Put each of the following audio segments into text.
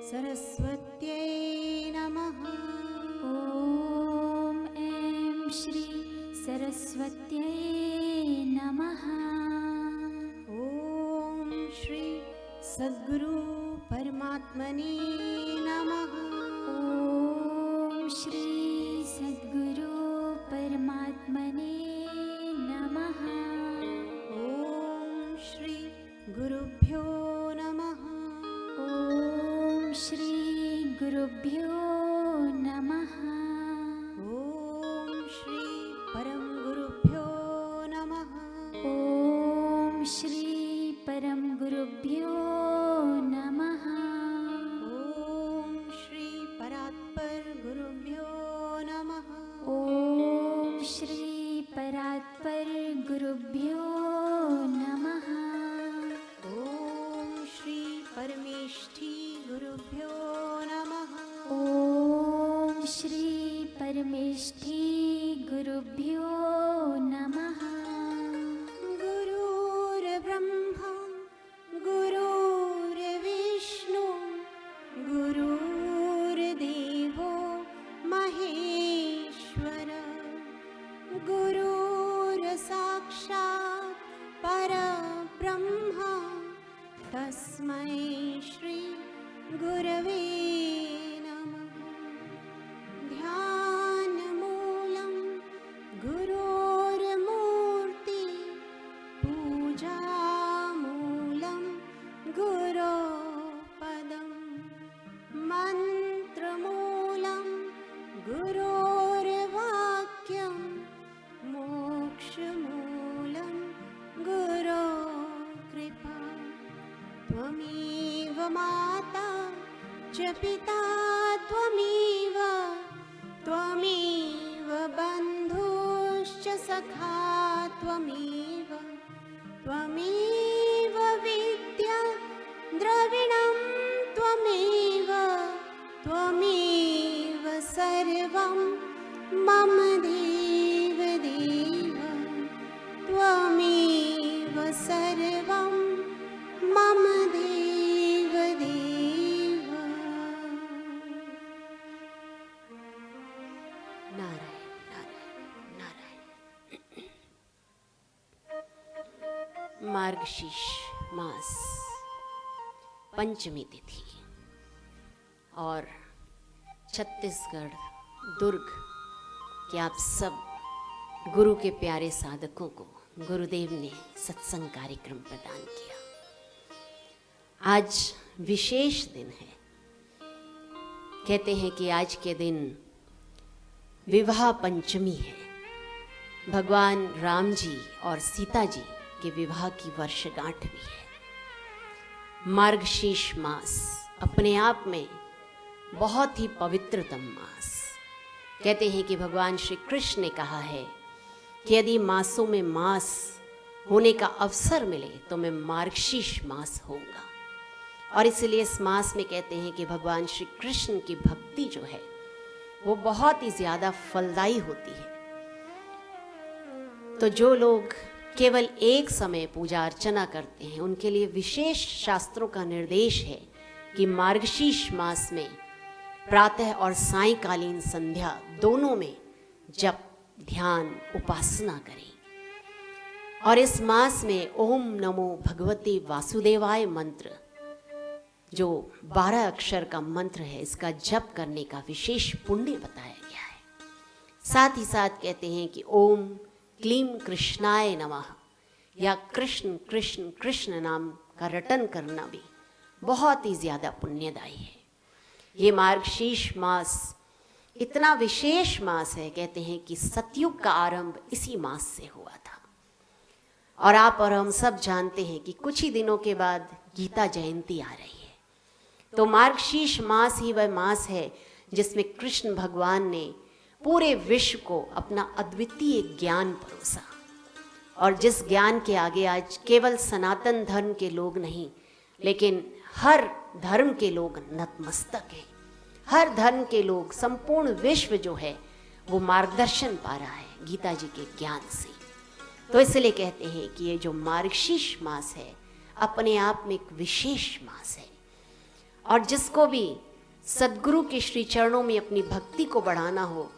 सरस्वत्यै नमः। ॐ ऐं श्री सरस्वत्यै नमः। ॐ श्री सद्गुरु परमात्मने नमः। ॐ श्री सद्गुरु परमात्मने नमः। ॐ श्री गुरुभ्यो नमः। ॐ श्री गुरुभ्यो नमः। ॐ श्री परम गुरुभ्यो नमः। ॐ श्री परम गुरुभ्यो नमः। ॐ श्री परात्पर गुरुभ्यो नमः। ॐ श्री परात्पर गुरुभ्यो नमः। ॐ श्री परमेष्ठी गुरुभ्यो नमः। ॐ श्री परमेष्ठी गुरुभ्यो नमः। गुरुर्ब्रह्मा गुरुर्विष्णु गुरुर्देवो महेश्वर गुरुर्साक्षात् परब्रह्म तस्मै श्री गुरवे नमः। ध्यानमूलं गुरोर्मूर्ति पूजामूलं गुरोपदं मन्त्रमूलं गुरोर्वाक्यं मोक्षमूलं गुरोकृपा। त्वमेव माता च पिता त्वमेव बन्धुश्च सखा त्वमेव विद्या द्रविणं त्वमेव सर्वं मम देव त्वमेव सर्वं मम देव नारायण नारायण नारायण। मार्गशीर्ष मास पंचमी तिथि और छत्तीसगढ़ दुर्ग के आप सब गुरु के प्यारे साधकों को गुरुदेव ने सत्संग कार्यक्रम प्रदान किया। आज विशेष दिन है। कहते हैं कि आज के दिन विवाह पंचमी है। भगवान राम जी और सीता जी के विवाह की वर्षगांठ भी है। मार्गशीर्ष मास अपने आप में बहुत ही पवित्रतम मास। कहते हैं कि भगवान श्री कृष्ण ने कहा है कि यदि मासों में मास होने का अवसर मिले तो मैं मार्गशीर्ष मास होऊंगा। और इसलिए इस मास में कहते हैं कि भगवान श्री कृष्ण की भक्ति जो है वो बहुत ही ज़्यादा फलदायी होती है। तो जो लोग केवल एक समय पूजा अर्चना करते हैं उनके लिए विशेष शास्त्रों का निर्देश है कि मार्गशीर्ष मास में प्रातः और सायंकालीन संध्या दोनों में जप ध्यान उपासना करें। और इस मास में ओम नमो भगवते वासुदेवाय मंत्र जो 12 अक्षर का मंत्र है इसका जप करने का विशेष पुण्य बताया गया है। साथ ही साथ कहते हैं कि ओम क्लीं कृष्णाय नमः या कृष्ण कृष्ण कृष्ण नाम का रटन करना भी बहुत ही ज़्यादा पुण्यदायी है। ये मार्गशीर्ष मास इतना विशेष मास है। कहते हैं कि सतयुग का आरंभ इसी मास से हुआ था। और आप और हम सब जानते हैं कि कुछ ही दिनों के बाद गीता जयंती आ रही है। तो मार्गशीर्ष मास ही वह मास है जिसमें कृष्ण भगवान ने पूरे विश्व को अपना अद्वितीय ज्ञान परोसा। और जिस ज्ञान के आगे आज केवल सनातन धर्म के लोग नहीं लेकिन हर धर्म के लोग नतमस्तक हैं। हर धर्म के लोग, संपूर्ण विश्व जो है वो मार्गदर्शन पा रहा है गीता जी के ज्ञान से। तो इसलिए कहते हैं कि ये जो मार्गशीर्ष मास है अपने आप में एक विशेष मास है। और जिसको भी सद्गुरु के श्री चरणों में अपनी भक्ति को बढ़ाना हो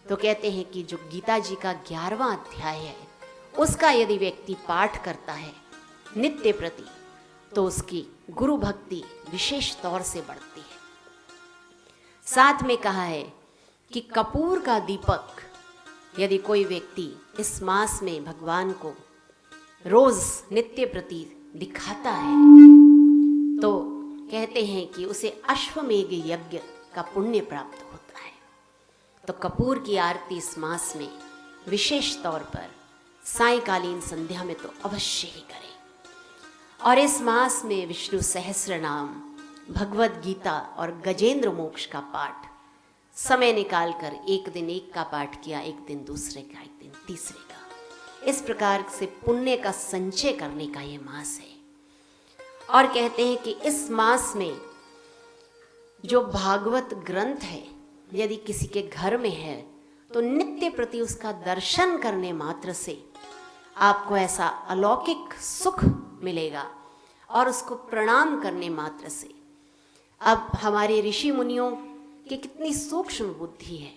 तो कहते हैं कि जो गीता जी का 11वां अध्याय है उसका यदि व्यक्ति पाठ करता है नित्य प्रति तो उसकी गुरु भक्ति विशेष तौर से बढ़ती है। साथ में कहा है कि कपूर का दीपक यदि कोई व्यक्ति इस मास में भगवान को रोज नित्य प्रति दिखाता है तो कहते हैं कि उसे अश्वमेघ यज्ञ का पुण्य प्राप्त होता है। तो कपूर की आरती इस मास में विशेष तौर पर सायंकालीन संध्या में तो अवश्य ही करें। और इस मास में विष्णु सहस्र नाम, भगवद गीता और गजेंद्र मोक्ष का पाठ समय निकाल कर एक दिन एक का पाठ किया, एक दिन दूसरे का, एक दिन तीसरे का, इस प्रकार से पुण्य का संचय करने का ये मास है। और कहते हैं कि इस मास में जो भागवत ग्रंथ है यदि किसी के घर में है तो नित्य प्रति उसका दर्शन करने मात्र से आपको ऐसा अलौकिक सुख मिलेगा और उसको प्रणाम करने मात्र से। अब हमारे ऋषि मुनियों की कितनी सूक्ष्म बुद्धि है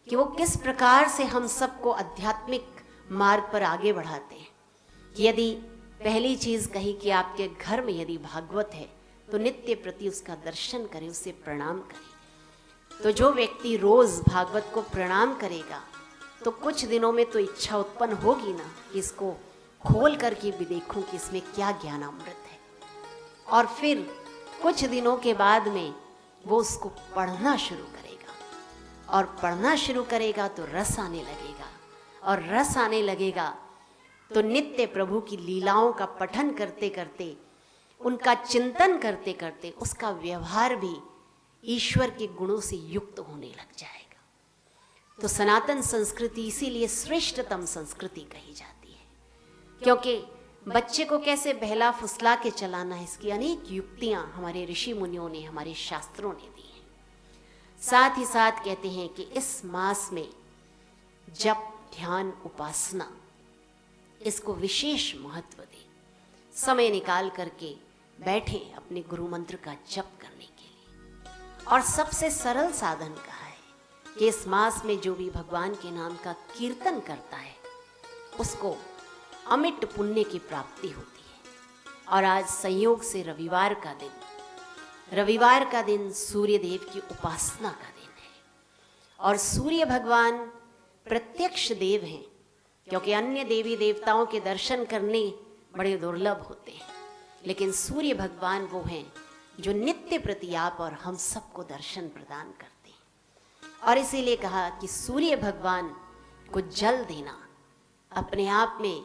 कि वो किस प्रकार से हम सबको आध्यात्मिक मार्ग पर आगे बढ़ाते हैं। यदि पहली चीज कही कि आपके घर में यदि भागवत है तो नित्य प्रति उसका दर्शन करें, उसे प्रणाम करें। तो जो व्यक्ति रोज भागवत को प्रणाम करेगा तो कुछ दिनों में तो इच्छा उत्पन्न होगी ना कि इसको खोल करके भी देखूं कि इसमें क्या ज्ञानामृत है। और फिर कुछ दिनों के बाद में वो उसको पढ़ना शुरू करेगा और पढ़ना शुरू करेगा तो रस आने लगेगा और रस आने लगेगा तो नित्य प्रभु की लीलाओं का पठन करते करते, उनका चिंतन करते करते उसका व्यवहार भी ईश्वर के गुणों से युक्त होने लग जाएगा। तो सनातन संस्कृति इसीलिए श्रेष्ठतम संस्कृति कही जाती है, क्योंकि बच्चे को कैसे बहला फुसला के चलाना है इसकी अनेक युक्तियां हमारे ऋषि मुनियों ने, हमारे शास्त्रों ने दी हैं। साथ ही साथ कहते हैं कि इस मास में जप, ध्यान, उपासना इसको विशेष महत्व दें। समय निकाल करके बैठे अपने गुरु मंत्र का जप करने के लिए। और सबसे सरल साधन कहा है कि इस मास में जो भी भगवान के नाम का कीर्तन करता है उसको अमिट पुण्य की प्राप्ति होती है। और आज संयोग से रविवार का दिन सूर्य देव की उपासना का दिन है। और सूर्य भगवान प्रत्यक्ष देव हैं, क्योंकि अन्य देवी देवताओं के दर्शन करने बड़े दुर्लभ होते हैं, लेकिन सूर्य भगवान वो हैं जो नित्य प्रति आप और हम सबको दर्शन प्रदान करते हैं। और इसीलिए कहा कि सूर्य भगवान को जल देना अपने आप में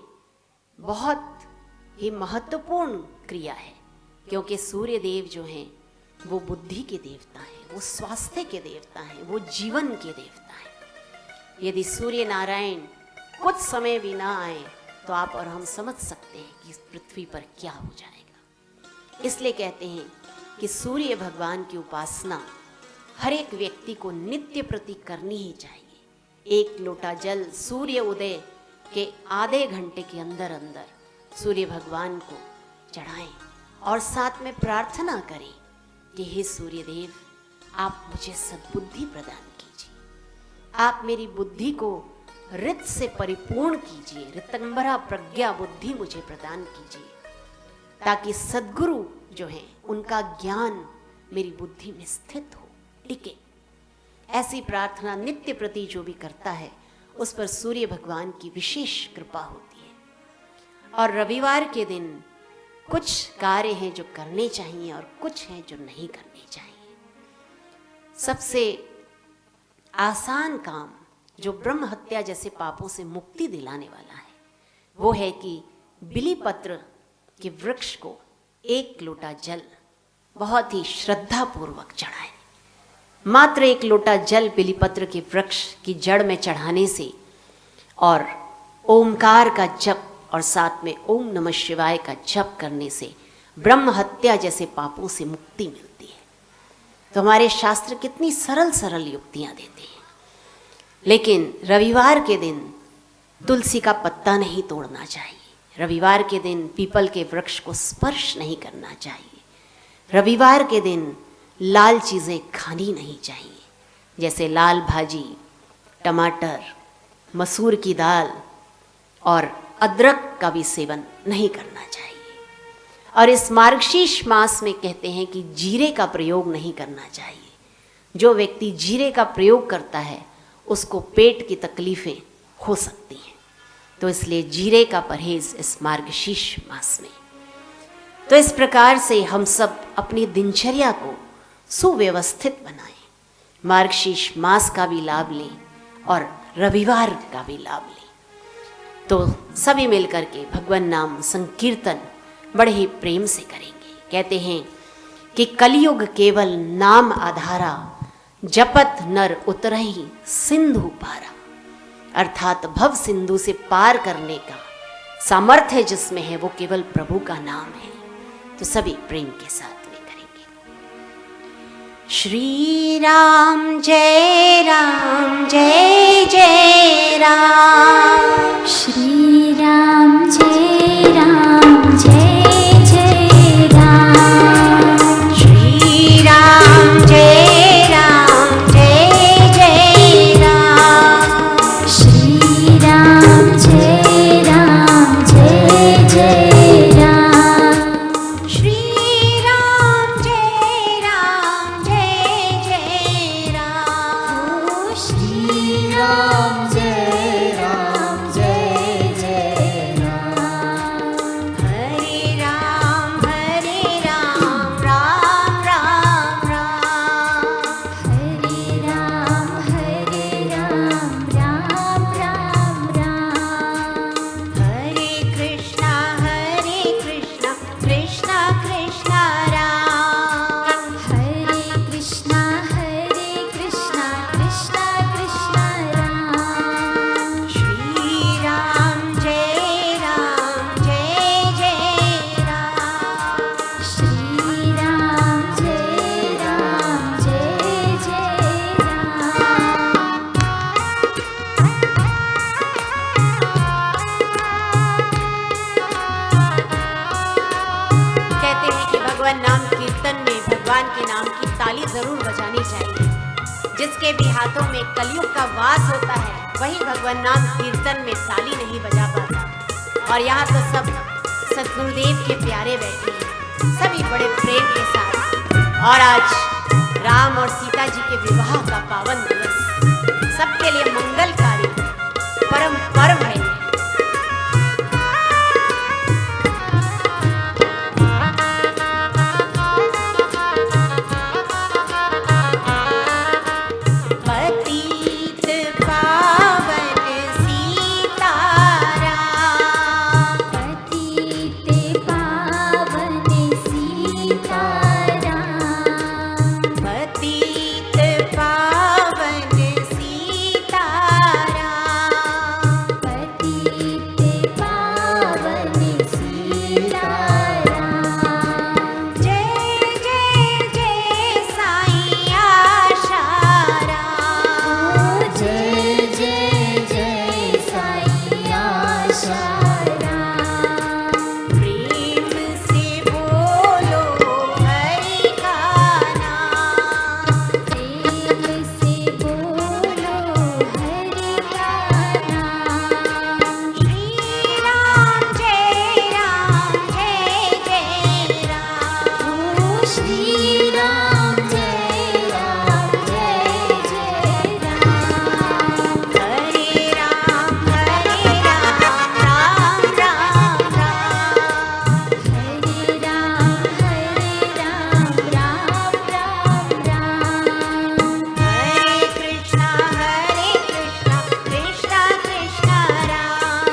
बहुत ही महत्वपूर्ण क्रिया है, क्योंकि सूर्य देव जो हैं वो बुद्धि के देवता हैं, वो स्वास्थ्य के देवता हैं, वो जीवन के देवता हैं। यदि सूर्य नारायण कुछ समय भी ना आए तो आप और हम समझ सकते हैं कि इस पृथ्वी पर क्या हो जाएगा। इसलिए कहते हैं कि सूर्य भगवान की उपासना हर एक व्यक्ति को नित्य प्रति करनी ही चाहिए। एक लोटा जल सूर्य उदय के आधे घंटे के अंदर अंदर सूर्य भगवान को चढ़ाएं और साथ में प्रार्थना करें कि हे सूर्य देव, आप मुझे सद्बुद्धि प्रदान कीजिए, आप मेरी बुद्धि को रित से परिपूर्ण कीजिए, रितंबरा प्रज्ञा बुद्धि मुझे प्रदान कीजिए, ताकि सद्गुरु जो हैं उनका ज्ञान मेरी बुद्धि में स्थित हो, टिके। ऐसी प्रार्थना नित्य प्रति जो भी करता है उस पर सूर्य भगवान की विशेष कृपा होती है। और रविवार के दिन कुछ कार्य हैं जो करने चाहिए और कुछ हैं जो नहीं करने चाहिए। सबसे आसान काम जो ब्रह्म हत्या जैसे पापों से मुक्ति दिलाने वाला है वो है कि बिली पत्र के वृक्ष को एक लोटा जल बहुत ही श्रद्धा पूर्वक चढ़ाएं। मात्र एक लोटा जल बिलीपत्र के वृक्ष की जड़ में चढ़ाने से और ओमकार का जप और साथ में ओम नमः शिवाय का जप करने से ब्रह्म हत्या जैसे पापों से मुक्ति मिलती है। तो हमारे शास्त्र कितनी सरल सरल युक्तियां देते हैं। लेकिन रविवार के दिन तुलसी का पत्ता नहीं तोड़ना चाहिए, रविवार के दिन पीपल के वृक्ष को स्पर्श नहीं करना चाहिए, रविवार के दिन लाल चीज़ें खानी नहीं चाहिए, जैसे लाल भाजी, टमाटर, मसूर की दाल और अदरक का भी सेवन नहीं करना चाहिए। और इस मार्गशीर्ष मास में कहते हैं कि जीरे का प्रयोग नहीं करना चाहिए। जो व्यक्ति जीरे का प्रयोग करता है उसको पेट की तकलीफ़ें हो सकती हैं, तो इसलिए जीरे का परहेज इस मार्गशीर्ष मास में। तो इस प्रकार से हम सब अपनी दिनचर्या को सुव्यवस्थित बनाएं, मार्गशीर्ष मास का भी लाभ लें और रविवार का भी लाभ लें। तो सभी मिलकर के भगवान नाम संकीर्तन बड़े ही प्रेम से करेंगे। कहते हैं कि कलयुग केवल नाम आधारा, जपत नर उतरहि सिंधु पारा। अर्थात भव सिंधु से पार करने का सामर्थ्य जिसमें है वो केवल प्रभु का नाम है। तो सभी प्रेम के साथ में करेंगे। श्री राम जय जय राम, श्री राम जय जय राम, श्री राम जय जय राम, श्री राम जय जय राम, श्री राम जय जय राम, ओ श्री राम जय जय राम, हरे राम राम राम राम, हरे राम राम राम राम, हरे कृष्णा कृष्णा कृष्णा राम, हरे कृष्णा कृष्णा कृष्णा राम, श्री राम जय जय राम, श्री राम जय जय राम, कहते हैं कि भगवान नाम कीर्तन में भगवान के नाम की ताली जरूर बजानी चाहिए। जिसके भी हाथों में कलयुग का वास होता है वही भगवान नाम कीर्तन में ताली नहीं बजा पाता। और यहाँ तो सब सतगुरुदेव के प्यारे बैठे हैं, सभी बड़े प्रेम के साथ। और आज राम और सीता जी के विवाह का पावन दिवस सबके लिए मंगलकारी परम पर्व है। पतित पावन सीताराम, पतित पावन सीताराम, पतित पावन सीताराम, पतित पावन सीताराम, जय जय साईं आशाराम, जय जय साईं आशाराम, प्रेम से बोलो हरि का नाम, प्रेम से बोलो हरि का नाम, श्री राम जय जय राम, ओ श्री राम जय जय राम, हरे राम राम राम राम, हरे राम राम राम, हरे कृष्णा कृष्णा कृष्णा राम,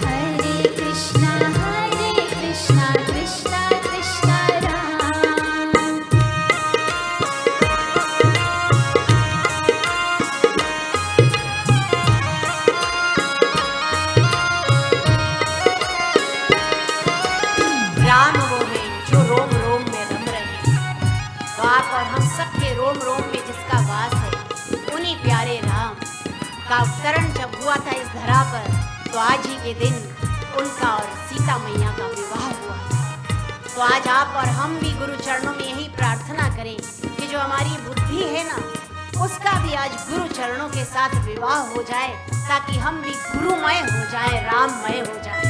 हरे कृष्णा कृष्णा कृष्णा राम, राम वो है जो रोम रोम में रम रहे हैं। तो आप और हम सबके रोम रोम में जिसका वास है उन्हीं प्यारे राम का अवतरण जब हुआ था इस धरा पर, तो आज ही के दिन उनका और सीता मैया का विवाह हुआ था। तो आज आप और हम भी गुरु चरणों में यही प्रार्थना करें कि जो हमारी बुद्धि है ना, उसका भी आज गुरु चरणों के साथ विवाह हो जाए, ताकि हम भी गुरुमय हो जाए, राममय हो जाए।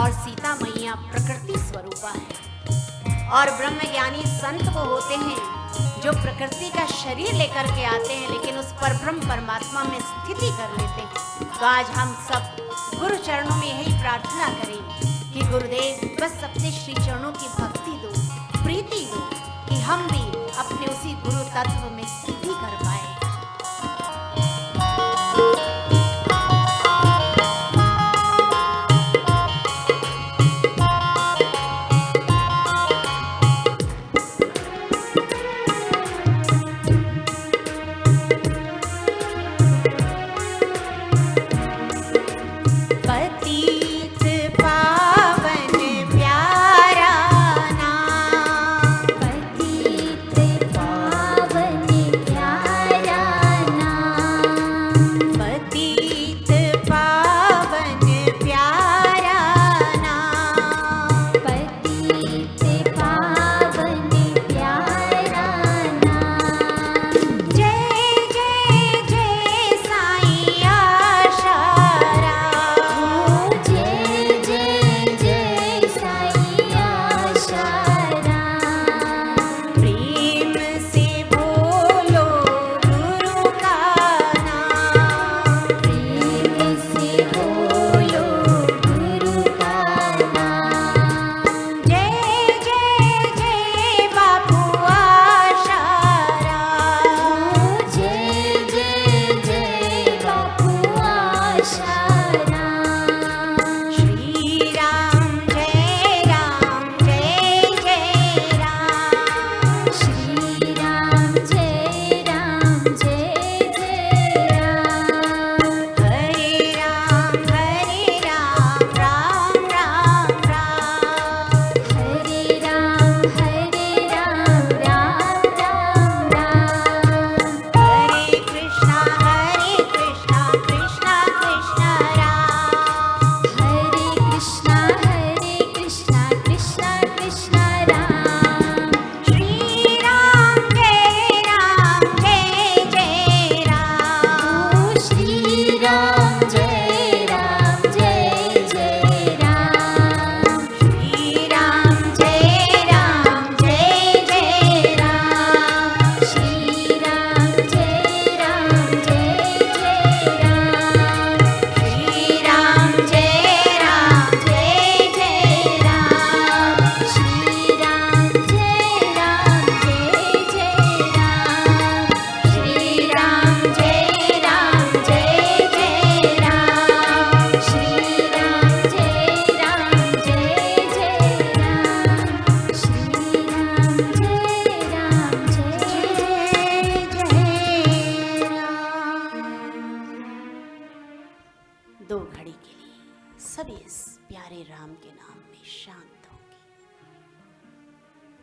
और सीता मैया प्रकृति स्वरूपा है। और ब्रह्म ज्ञानी संत वो होते हैं जो प्रकृति का शरीर लेकर के आते हैं, लेकिन उस पर ब्रह्म परमात्मा में स्थिति कर लेते हैं। तो आज हम सब गुरु चरणों में यही प्रार्थना करें कि गुरुदेव बस अपने श्री चरणों की भक्ति दो, प्रीति दो, कि हम भी अपने उसी गुरु तत्व में स्थिति कर पाए। पतित पावन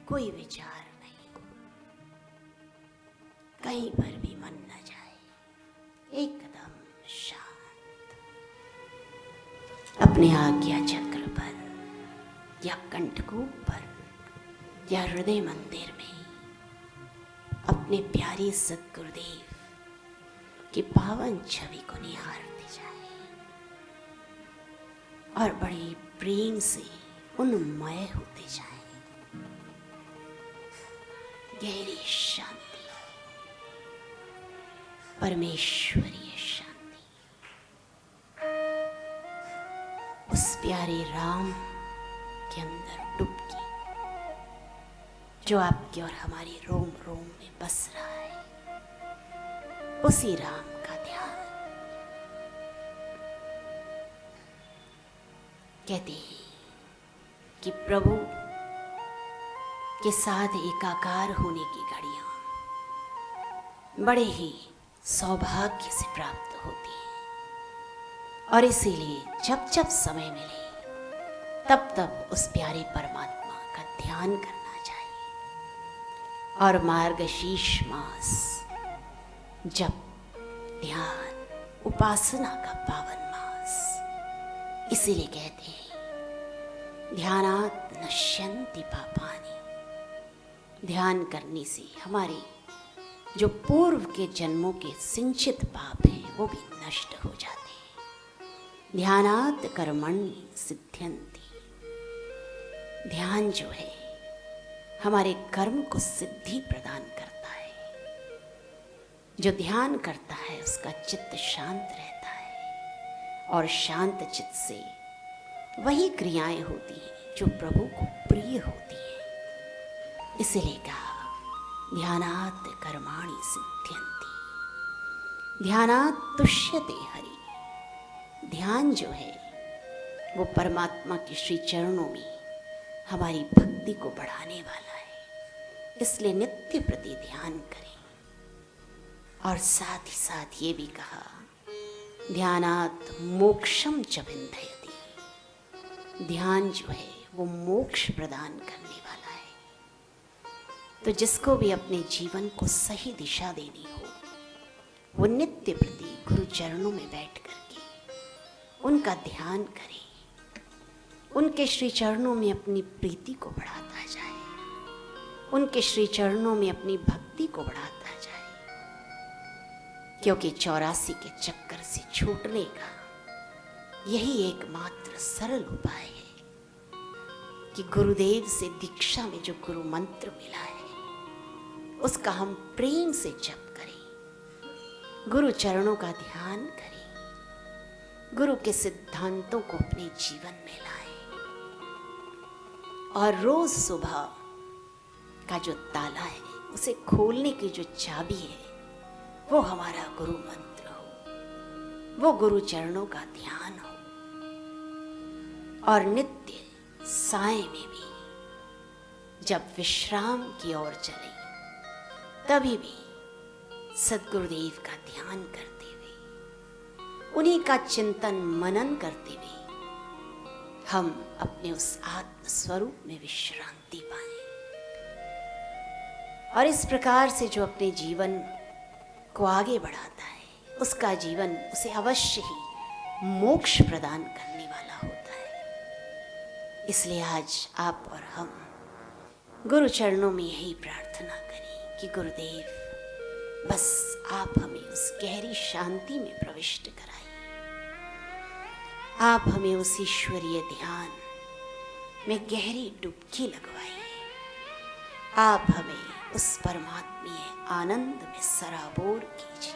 कोई विचार नहीं, कहीं पर भी मन न जाए, एकदम शांत। अपने आज्ञा चक्र पर या कंठकूप पर या हृदय मंदिर में अपने प्यारे सद्गुरुदेव की पावन छवि को निहारते जाए और बड़े प्रेम से उन्मय होते जाए। गहरी शांति, परमेश्वरीय शांति, उस प्यारे राम के अंदर डुबकी जो आपके और हमारे रोम रोम में बस रहा है, उसी राम का ध्यान। कहते हैं कि प्रभु के साथ एकाकार होने की घड़ियां बड़े ही सौभाग्य से प्राप्त होती हैं और इसीलिए जब जब समय मिले तब तब उस प्यारे परमात्मा का ध्यान करना चाहिए। और मार्गशीर्ष मास जब ध्यान उपासना का पावन मास, इसीलिए कहते हैं ध्यानात् नश्यन्ति पापानि। ध्यान करने से हमारे जो पूर्व के जन्मों के सिंचित पाप हैं वो भी नष्ट हो जाते हैं। ध्यानात् कर्मणि सिद्ध्यन्ति। ध्यान जो है हमारे कर्म को सिद्धि प्रदान करता है। जो ध्यान करता है उसका चित्त शांत रहता है और शांत चित्त से वही क्रियाएं होती हैं जो प्रभु को प्रिय होती हैं। इसलिए कहा ध्यानात् कर्माणि सिद्ध्यन्ति, ध्यानात् तुष्यते हरि। ध्यान जो है वो परमात्मा के श्री चरणों में हमारी भक्ति को बढ़ाने वाला है। इसलिए नित्य प्रति ध्यान करें। और साथ ही साथ ये भी कहा ध्यानात् मोक्षम च विन्दयति। ध्यान जो है वो मोक्ष प्रदान करने वाला है। तो जिसको भी अपने जीवन को सही दिशा देनी हो वो नित्य प्रति गुरु चरणों में बैठ करके उनका ध्यान करे, उनके श्री चरणों में अपनी प्रीति को बढ़ाता जाए, उनके श्री चरणों में अपनी भक्ति को बढ़ाता जाए। क्योंकि 84 के चक्कर से छूटने का यही एकमात्र सरल उपाय है कि गुरुदेव से दीक्षा में जो गुरु मंत्र मिला है उसका हम प्रेम से जप करें, गुरु चरणों का ध्यान करें, गुरु के सिद्धांतों को अपने जीवन में लाएं और रोज सुबह का जो ताला है उसे खोलने की जो चाबी है वो हमारा गुरु मंत्र हो, वो गुरु चरणों का ध्यान हो। और नित्य साय में भी जब विश्राम की ओर चले तभी भी सद्गुरुदेव का ध्यान करते हुए, उन्हीं का चिंतन मनन करते हुए हम अपने उस आत्म स्वरूप में विश्रांति पाएं। और इस प्रकार से जो अपने जीवन को आगे बढ़ाता है उसका जीवन उसे अवश्य ही मोक्ष प्रदान करने वाला होता है। इसलिए आज आप और हम गुरु चरणों में यही प्रार्थना करें कि गुरुदेव बस आप हमें उस गहरी शांति में प्रविष्ट कराइए, आप हमें उस ईश्वरीय ध्यान में गहरी डुबकी लगवाइए, आप हमें उस परमात्मीय आनंद में सराबोर कीजिए।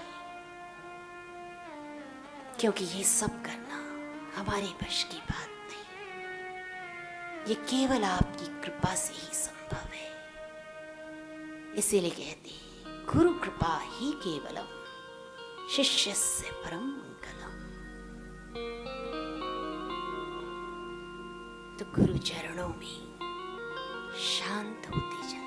क्योंकि ये सब करना हमारे बश की बात नहीं, ये केवल आपकी कृपा से ही संभव है। इसीलिए कहते हैं गुरु कृपा ही केवलम शिष्यस्य परम मंगलम। तो गुरु चरणों में शांत होते जाए,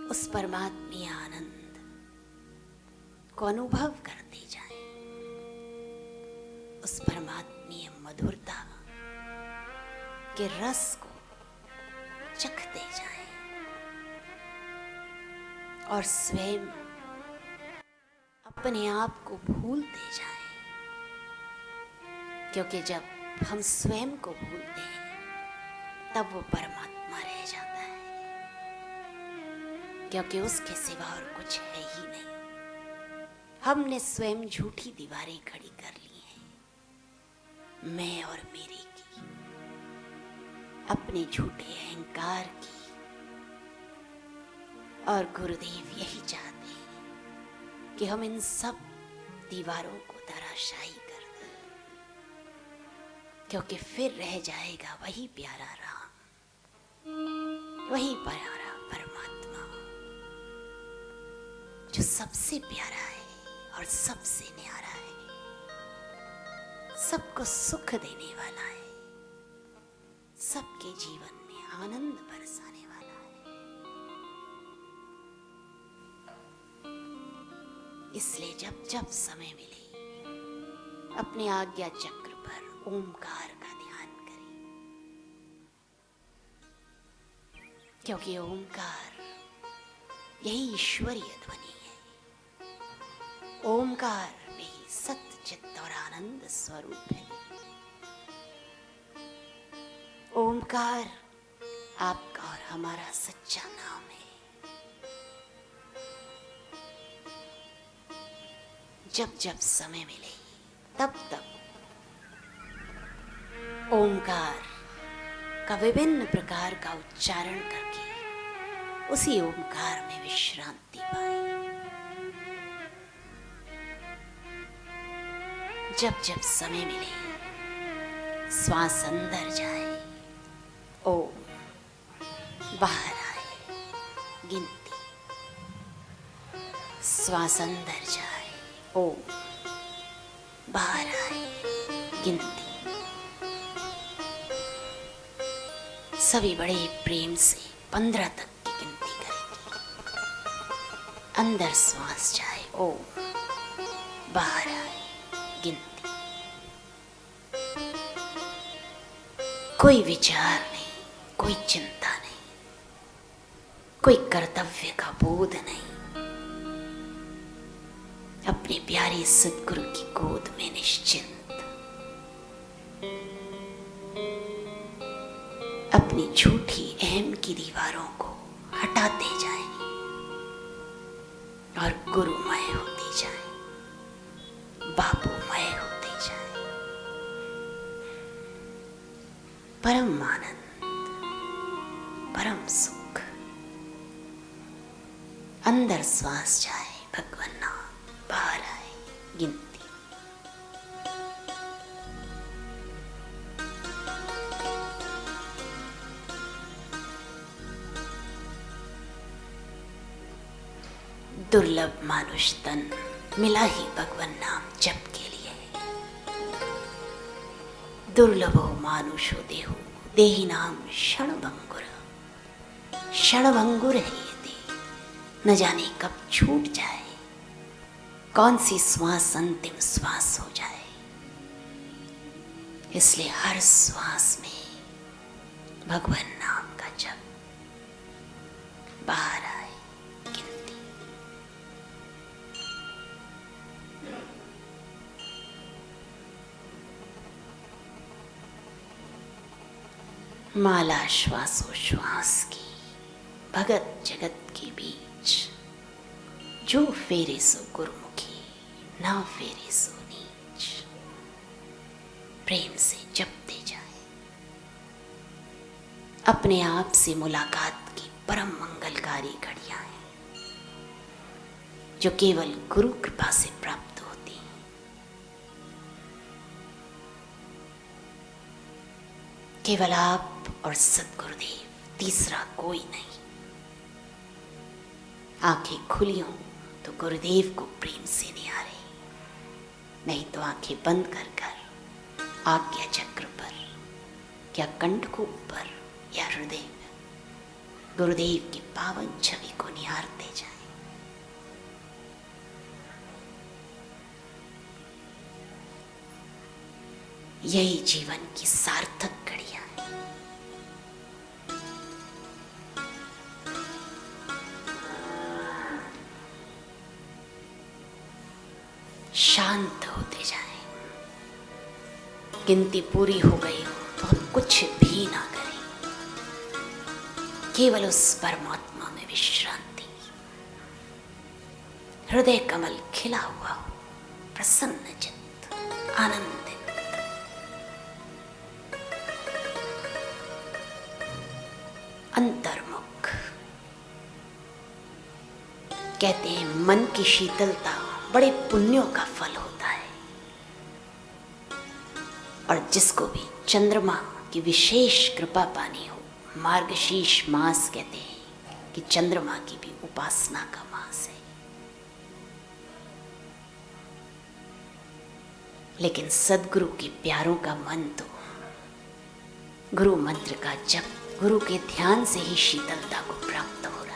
उस परमात्मीय आनंद को अनुभव करते जाएं, उस परमात्मीय मधुरता के रस को चखते जाएं और स्वयं अपने आप को भूलते जाएं, क्योंकि जब हम स्वयं को भूलते हैं तब वो परमात्मा रह जाता है, क्योंकि उसके सिवा और कुछ है ही नहीं। हमने स्वयं झूठी दीवारें खड़ी कर ली हैं, मैं और मेरे की, अपने झूठे अहंकार की। और गुरुदेव यही चाहते हैं कि हम इन सब दीवारों को धराशायी कर दें, क्योंकि फिर रह जाएगा वही प्यारा राम, वही प्यारा परमात्मा जो सबसे प्यारा है और सबसे न्यारा है, सबको सुख देने वाला है, सबके जीवन में आनंद बरसाने वाला है। इसलिए जब जब समय मिले अपने आज्ञा चक्र पर ओमकार का ध्यान करें, क्योंकि ओमकार यही ईश्वरीय ध्वनि है। ओमकार में ही सत्य चित्त और आनंद स्वरूप है। ओमकार आपका और हमारा सच्चा नाम है। जब जब समय मिले तब तब ओमकार का विभिन्न प्रकार का उच्चारण करके उसी ओमकार में विश्रांति पाए। जब जब समय मिले श्वास अंदर जाए, ओम, बाहर आए, गिनती। श्वास अंदर जाए, ओम, बाहर आए, गिनती। सभी बड़े प्रेम से 15 तक की गिनती करेंगे। अंदर श्वास जाए, ओम, बाहर आए, गिनती। कोई विचार नहीं, कोई चिंता नहीं, कोई कर्तव्य का बोध नहीं। अपने प्यारे सद्गुरु की गोद में निश्चिंत अपनी झूठी अहम की दीवारों को हटाते जाएं और गुरुमय होते जाएं, बापूमय होते जाएं। परम आनंद, परम सुख। अंदर श्वास जाए, भगवान नाम, बाहर आए, गिनती। दुर्लभ मानुष तन मिला ही भगवान नाम जप के लिए। दुर्लभो मानुषो देहो देहि नाम क्षणभंगुर। क्षणभंगुर है ये देह, न जाने कब छूट जाए, कौन सी श्वास अंतिम श्वास हो जाए। इसलिए हर श्वास में भगवान नाम का जप, बाहर आए, गिनती। माला श्वासोश्वास की भगत जगत के बीच, जो फेरे सो गुरुमुखी, ना फेरे सो नीच। प्रेम से जपते जाए। अपने आप से मुलाकात की परम मंगलकारी घड़ियां हैं, जो केवल गुरु कृपा से प्राप्त होती हैं। केवल आप और सद्गुरुदेव, तीसरा कोई नहीं। आंखें खुली हों तो गुरुदेव को प्रेम से निहारें, नहीं तो आंखें बंद कर कर आज्ञा चक्र पर या कंठकूप पर या हृदय में गुरुदेव की पावन छवि को निहारते जाएं। यही जीवन की सार्थक घड़ियां हैं। शांत होते जाएं। गिनती पूरी हो गई हो तो हम कुछ भी ना करें, केवल उस परमात्मा में विश्रांति। हृदय कमल खिला हुआ हो, प्रसन्न चित्त, आनंदित। अंतर्मुख। कहते हैं मन की शीतलता बड़े पुण्यों का फल होता है, और जिसको भी चंद्रमा की विशेष कृपा पानी हो, मार्गशीर्ष मास कहते हैं कि चंद्रमा की भी उपासना का मास है। लेकिन सद्गुरु के प्यारों का मन तो गुरु मंत्र का जप, गुरु के ध्यान से ही शीतलता को प्राप्त हो रहा है।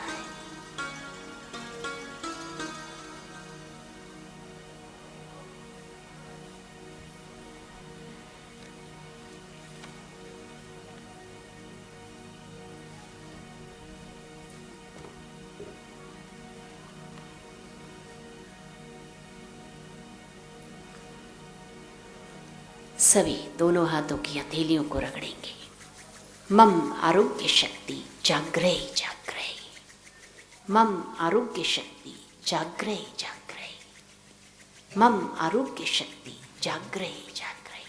सभी दोनों हाथों की हथेलियों को रगड़ेंगे। मम आरोग्य शक्ति जाग्रय जाग्रय, मम आरोग्य शक्ति जाग्रय जाग्रय, मम आरोग्य शक्ति जाग्रय जाग्रय।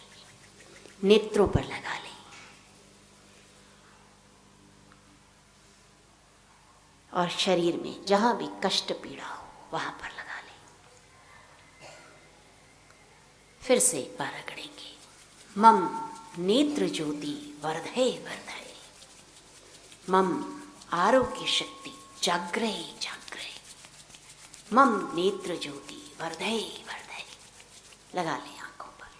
नेत्रों पर लगा लें और शरीर में जहां भी कष्ट पीड़ा हो वहां पर लगा लें। फिर से एक बार रगड़ेंगे। मम नेत्र ज्योति वर्धय वर्धय, मम आरोग्य शक्ति जाग्रय जाग्रय, मम नेत्र ज्योति वर्धय वर्धय। लगा लें आंखों पर।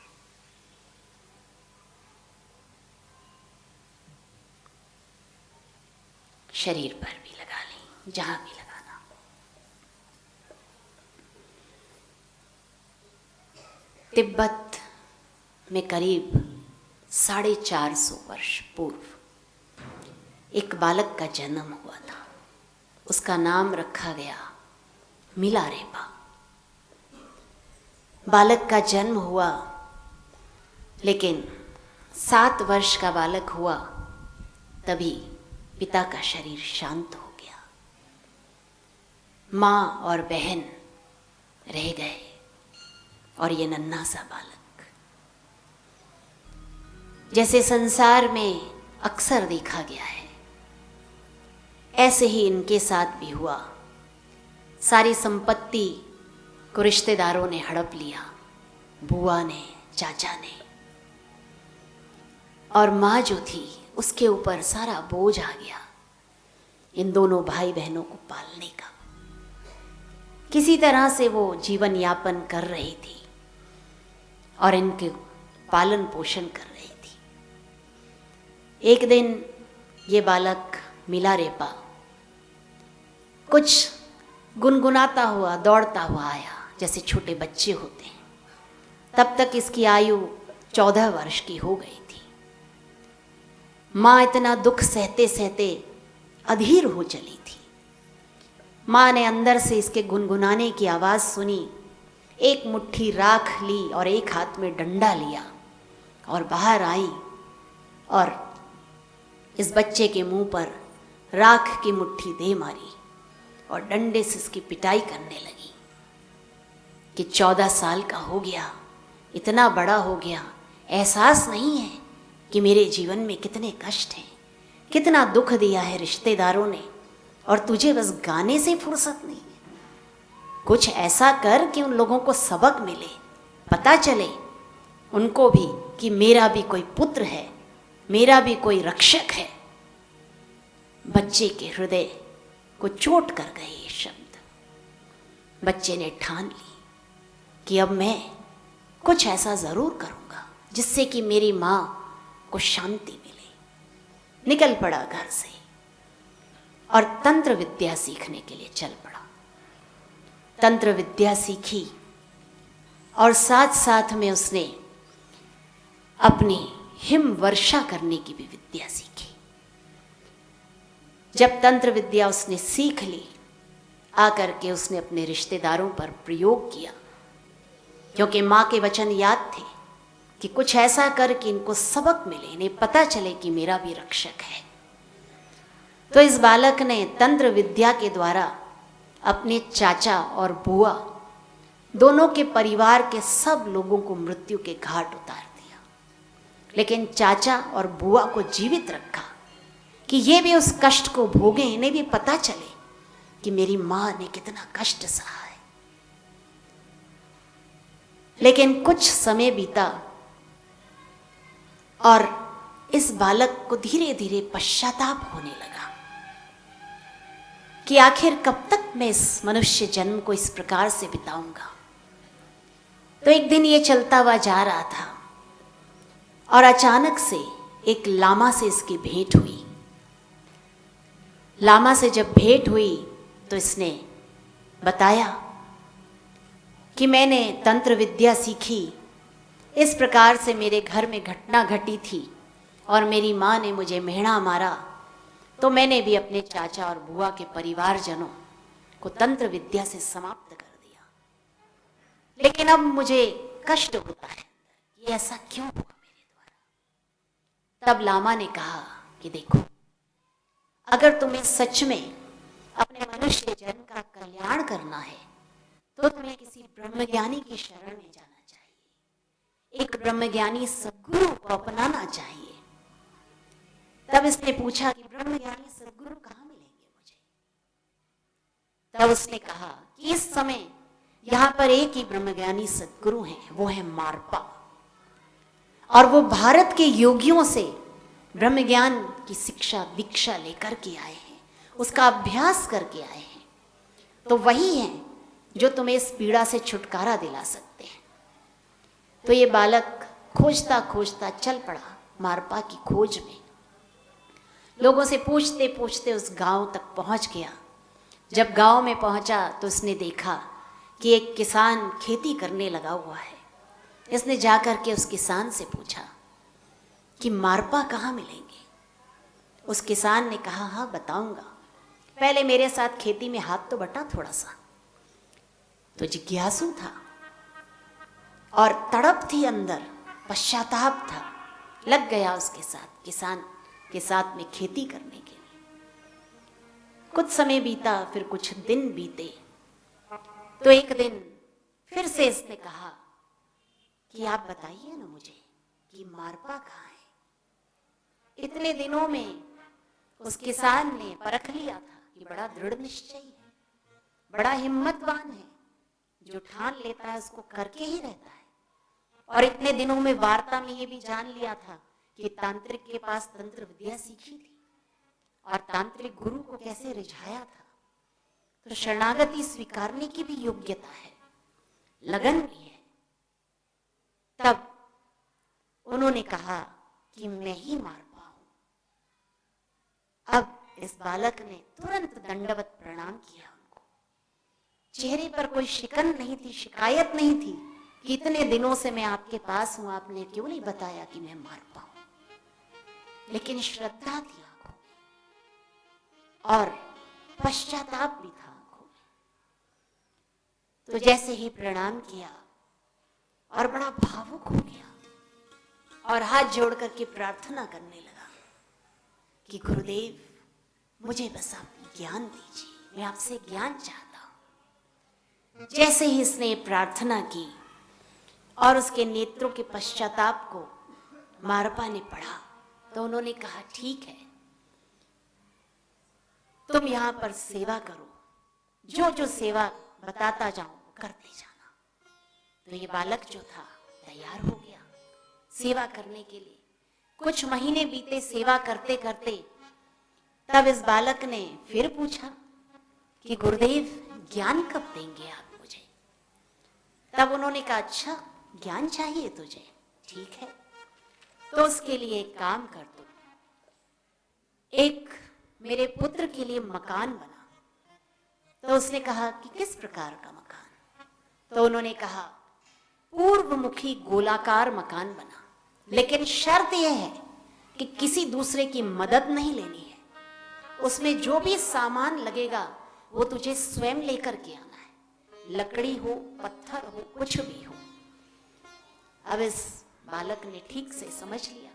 शरीर पर भी लगा लें, जहां भी लगाना। तिब्बत में करीब 450 वर्ष पूर्व एक बालक का जन्म हुआ था। उसका नाम रखा गया मिलारेपा। बालक का जन्म हुआ, लेकिन 7 वर्ष का बालक हुआ तभी पिता का शरीर शांत हो गया। माँ और बहन रह गए और ये नन्हा सा बालक। जैसे संसार में अक्सर देखा गया है, ऐसे ही इनके साथ भी हुआ। सारी संपत्ति को रिश्तेदारों ने हड़प लिया, बुआ ने, चाचा ने, और माँ जो थी उसके ऊपर सारा बोझ आ गया इन दोनों भाई बहनों को पालने का। किसी तरह से वो जीवन यापन कर रही थी और इनके पालन पोषण कर रही थी। एक दिन ये बालक मिलारेपा कुछ गुनगुनाता हुआ, दौड़ता हुआ आया, जैसे छोटे बच्चे होते हैं। तब तक इसकी आयु 14 वर्ष की हो गई थी। माँ इतना दुख सहते सहते अधीर हो चली थी। माँ ने अंदर से इसके गुनगुनाने की आवाज़ सुनी, एक मुट्ठी राख ली और एक हाथ में डंडा लिया और बाहर आई और इस बच्चे के मुंह पर राख की मुट्ठी दे मारी और डंडे से इसकी पिटाई करने लगी कि 14 साल का हो गया, इतना बड़ा हो गया, एहसास नहीं है कि मेरे जीवन में कितने कष्ट हैं, कितना दुख दिया है रिश्तेदारों ने, और तुझे बस गाने से फुर्सत नहीं है। कुछ ऐसा कर कि उन लोगों को सबक मिले, पता चले उनको भी कि मेरा भी कोई पुत्र है, मेरा भी कोई रक्षक है। बच्चे के हृदय को चोट कर गए ये शब्द। बच्चे ने ठान ली कि अब मैं कुछ ऐसा ज़रूर करूँगा जिससे कि मेरी माँ को शांति मिले। निकल पड़ा घर से और तंत्र विद्या सीखने के लिए चल पड़ा। तंत्र विद्या सीखी और साथ साथ में उसने अपनी हिम वर्षा करने की भी विद्या सीखी। जब तंत्र विद्या उसने सीख ली, आकर के उसने अपने रिश्तेदारों पर प्रयोग किया क्योंकि माँ के वचन याद थे कि कुछ ऐसा कर कि इनको सबक मिले, इन्हें पता चले कि मेरा भी रक्षक है। तो इस बालक ने तंत्र विद्या के द्वारा अपने चाचा और बुआ दोनों के परिवार के सब लोगों को मृत्यु के घाट उतार दिया, लेकिन चाचा और बुआ को जीवित रखा कि ये भी उस कष्ट को भोगें, इन्हें भी पता चले कि मेरी माँ ने कितना कष्ट सहा है। लेकिन कुछ समय बीता और इस बालक को धीरे धीरे पश्चाताप होने लगा कि आखिर कब तक मैं इस मनुष्य जन्म को इस प्रकार से बिताऊंगा। तो एक दिन ये चलता हुआ जा रहा था और अचानक से एक लामा से इसकी भेंट हुई। लामा से जब भेंट हुई तो इसने बताया कि मैंने तंत्र विद्या सीखी, इस प्रकार से मेरे घर में घटना घटी थी और मेरी माँ ने मुझे मेहणा मारा, तो मैंने भी अपने चाचा और बुआ के परिवारजनों को तंत्र विद्या से समाप्त कर दिया। लेकिन अब मुझे कष्ट होता है, ये ऐसा क्यों हुआ मेरे द्वारा। तब लामा ने कहा कि देखो, अगर तुम्हें सच में अपने मनुष्य जन्म का कल्याण करना है तो तुम्हें किसी ब्रह्मज्ञानी की शरण में जाना चाहिए, एक ब्रह्मज्ञानी सद्गुरु को अपनाना चाहिए। तब इसने पूछा कि ब्रह्मज्ञानी सद्गुरु कहाँ मिलेंगे मुझे। तब उसने कहा कि इस समय यहाँ पर एक ही ब्रह्मज्ञानी सद्गुरु हैं, वो है मारपा, और वो भारत के योगियों से ब्रह्मज्ञान की शिक्षा दीक्षा लेकर के आए हैं, उसका अभ्यास करके आए हैं। तो वही हैं जो तुम्हें इस पीड़ा से छुटकारा दिला सकते हैं। तो ये बालक खोजता खोजता चल पड़ा मारपा की खोज में। लोगों से पूछते पूछते उस गांव तक पहुंच गया। जब गांव में पहुंचा तो उसने देखा कि एक किसान खेती करने लगा हुआ है। इसने जाकर के उस किसान से पूछा कि मारपा कहाँ मिलेंगे। उस किसान ने कहा, हाँ बताऊंगा, पहले मेरे साथ खेती में हाथ तो बटा थोड़ा सा। तो जिज्ञासु था और तड़प थी अंदर, पश्चाताप था, लग गया उसके साथ, किसान के साथ में खेती करने के लिए। कुछ समय बीता, फिर कुछ दिन बीते। तो एक दिन फिर से इसने कहा कि आप बताइए ना मुझे कि मारपा कहाँ है। इतने दिनों में उस किसान ने परख लिया था कि बड़ा दृढ़ निश्चयी है, बड़ा हिम्मतवान है, जो ठान लेता है उसको करके ही रहता है। और इतने दिनों में वार्ता में ये भी जान लिया था कि तांत्रिक के पास तंत्र विद्या सीखी थी और तांत्रिक गुरु को कैसे रिझाया था। तो शरणागति स्वीकारने की भी योग्यता है, लगन भी है। तब उन्होंने कहा कि मैं ही मार पाऊं। अब इस बालक ने तुरंत दंडवत प्रणाम किया उनको। चेहरे पर कोई शिकन नहीं थी, शिकायत नहीं थी कि इतने दिनों से मैं आपके पास हूं, आपने क्यों नहीं बताया कि मैं मार पाऊं। लेकिन श्रद्धा थी आंखों में और पश्चाताप भी था आंखों में। तो जैसे ही प्रणाम किया और बड़ा भावुक हो गया और हाथ जोड़ करके प्रार्थना करने लगा कि गुरुदेव, मुझे बस आप ज्ञान दीजिए, मैं आपसे ज्ञान चाहता हूं। जैसे ही इसने प्रार्थना की और उसके नेत्रों के पश्चाताप को मारपा ने पढ़ा, तो उन्होंने कहा, ठीक है, तुम यहां पर सेवा करो, जो जो सेवा बताता जाऊं करते जाना। तो ये बालक जो था तैयार हो गया सेवा करने के लिए। कुछ महीने बीते सेवा करते करते। तब इस बालक ने फिर पूछा कि गुरुदेव, ज्ञान कब देंगे आप मुझे। तब उन्होंने कहा, अच्छा ज्ञान चाहिए तुझे, ठीक है, तो उसके लिए एक काम कर दो, एक मेरे पुत्र के लिए मकान बना। तो उसने कहा कि किस प्रकार का मकान। तो उन्होंने कहा, पूर्वमुखी गोलाकार मकान बना, लेकिन शर्त यह है कि किसी दूसरे की मदद नहीं लेनी है। उसमें जो भी सामान लगेगा वो तुझे स्वयं लेकर के आना है, लकड़ी हो, पत्थर हो, कुछ भी हो, अब इस बालक ने ठीक से समझ लिया,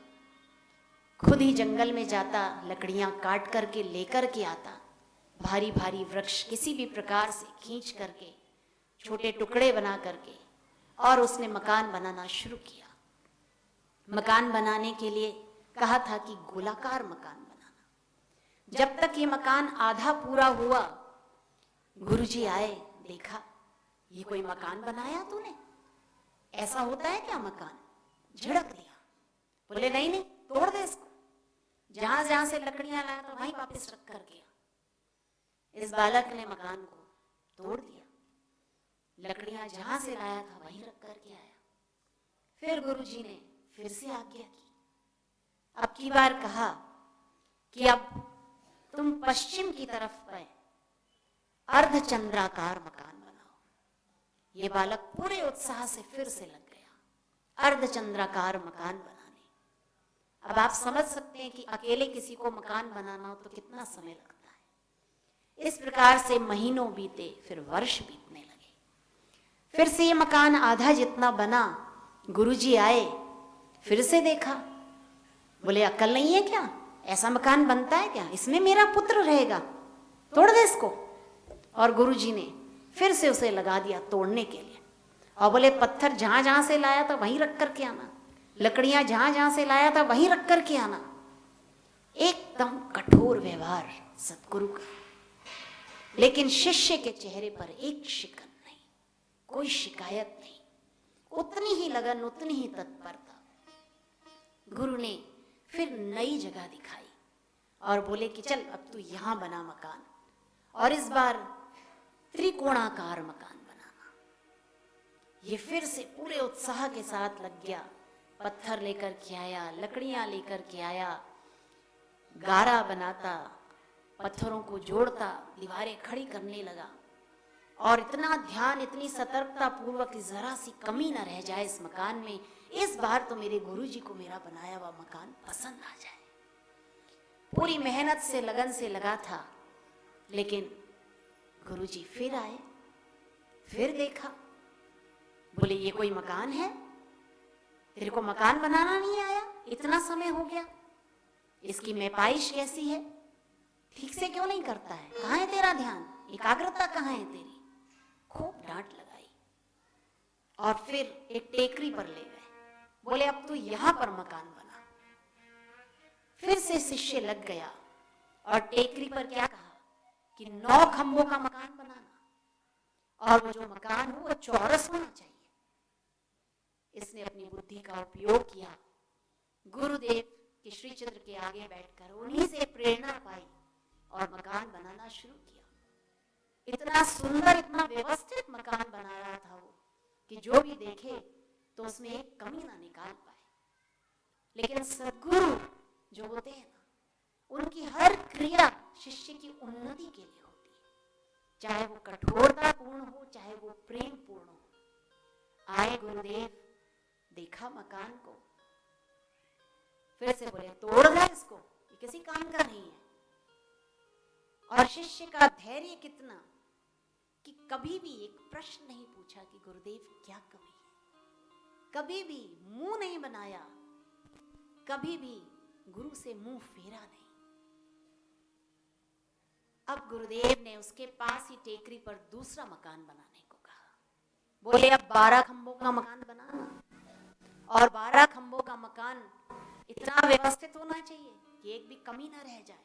खुद ही जंगल में जाता, लकड़ियां काट करके लेकर के आता, भारी भारी वृक्ष किसी भी प्रकार से खींच करके छोटे टुकड़े बना करके, और उसने मकान बनाना शुरू किया। मकान बनाने के लिए कहा था कि गोलाकार मकान बनाना। जब तक ये मकान आधा पूरा हुआ, गुरुजी आए, देखा ये कोई मकान बनाया तूने, ऐसा होता है क्या मकान? झिड़क दिया, बोले नहीं नहीं, तोड़ दे इसको, जहां जहां से लकड़ियां लाया तो वहीं वापस रख कर गया। इस बालक ने मकान को तोड़ दिया, लकड़ियां जहां से लाया था वहीं रख करके आया। फिर गुरुजी ने फिर से आज्ञा की, अब की बार कहा कि अब तुम पश्चिम की तरफ पे अर्धचंद्राकार मकान बनाओ। ये बालक पूरे उत्साह से फिर से लग गया अर्धचंद्राकार मकान बनाने। अब आप समझ सकते हैं कि अकेले किसी को मकान बनाना हो तो कितना समय लगता है। इस प्रकार से महीनों बीते, फिर वर्ष बीतने लगे। फिर से ये मकान आधा जितना बना। गुरुजी आए, फिर से देखा, बोले अक्ल नहीं है क्या, ऐसा मकान बनता है क्या, इसमें मेरा पुत्र रहेगा, तोड़ दे इसको। और गुरुजी ने फिर से उसे लगा दिया तोड़ने के लिए, और बोले पत्थर जहां जहां से लाया था वहीं रख करके आना, लकड़ियां जहां जहां से लाया था वहीं रख करके आना। एकदम कठोर व्यवहार सतगुरु का, लेकिन शिष्य के चेहरे पर एक शिकन नहीं, कोई शिकायत नहीं, उतनी ही लगन, उतनी ही तत्परता। गुरु ने फिर नई जगह दिखाई और बोले कि चल अब तू यहां बना मकान, और इस बार त्रिकोणाकार मकान बनाना। ये फिर से पूरे उत्साह के साथ लग गया, पत्थर लेकर के आया, लकड़ियां लेकर के आया, गारा बनाता, पत्थरों को जोड़ता, दीवारें खड़ी करने लगा, और इतना ध्यान, इतनी सतर्कता पूर्वक कि जरा सी कमी ना रह जाए इस मकान में। इस बार तो मेरे गुरुजी को मेरा बनाया हुआ मकान पसंद आ जाए। पूरी मेहनत से, लगन से लगा था, लेकिन गुरुजी फिर आए, फिर देखा, बोले ये कोई मकान है, तेरे को मकान बनाना नहीं आया, इतना समय हो गया, इसकी मैपाइश कैसी है, ठीक से क्यों नहीं करता है, कहाँ है तेरा ध्यान, एकाग्रता कहाँ है तेरी। खूब डांट लगाई और फिर एक टेकरी पर ले गए, बोले अब तू यहां पर मकान बना। फिर से शिष्य लग गया और टेकरी पर क्या कहा कि 9 खंभों का मकान बनाना, और वो जो मकान हो वो चौरस होना चाहिए। इसने अपनी बुद्धि का उपयोग किया, गुरुदेव के श्री चित्र के आगे बैठकर उन्हीं से प्रेरणा पाई और मकान बनाना शुरू किया। इतना सुंदर, इतना व्यवस्थित मकान बना रहा था वो कि जो भी देखे तो उसमें एक कमी ना निकाल पाए। लेकिन सद्गुरु जो होते हैं ना, उनकी हर क्रिया शिष्य की उन्नति के लिए होती है, चाहे वो कठोरता पूर्ण हो, चाहे वो प्रेम पूर्ण हो। आए गुरुदेव, देखा मकान को, फिर से बोले तोड़ दे इसको, ये किसी काम का नहीं है। और शिष्य का धैर्य कितना कि कभी भी एक प्रश्न नहीं पूछा कि गुरुदेव क्या कमी है, कभी भी मुंह नहीं बनाया, कभी भी गुरु से मुंह फेरा नहीं। अब गुरुदेव ने उसके पास ही टेकरी पर दूसरा मकान बनाने को कहा। बोले अब 12 खंभों का मकान बनाना, और 12 खंभों का मकान इतना व्यवस्थित होना चाहिए कि एक भी कमी ना रह जाए।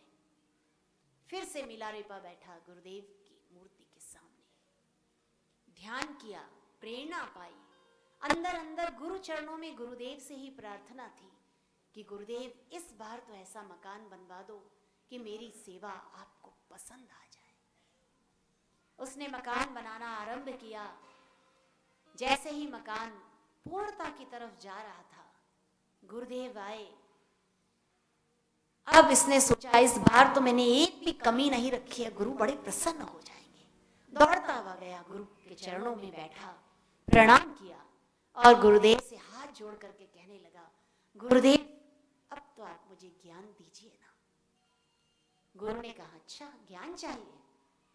फिर से मिलारेपा बैठा गुरुदेव की मूर्ति के सामने, ध्यान किया, प्रेरणा पाई, अंदर अंदर गुरु चरणों में गुरुदेव से ही प्रार्थना थी कि गुरुदेव इस बार तो ऐसा मकान बनवा दो कि मेरी सेवा आपको पसंद आ जाए। उसने मकान बनाना आरंभ किया। जैसे ही मकान पूर्णता की तरफ जा रहा था, गुरुदेव आए। अब इसने सोचा इस बार तो मैंने एक भी कमी नहीं रखी है, गुरु बड़े प्रसन्न हो जाएंगे। दौड़ता हुआ गया, गुरु के चरणों में बैठा, प्रणाम किया और गुरुदेव से हाथ जोड़ करके कहने लगा, गुरुदेव अब तो आप मुझे ज्ञान दीजिए ना। गुरु ने कहा, अच्छा ज्ञान चाहिए,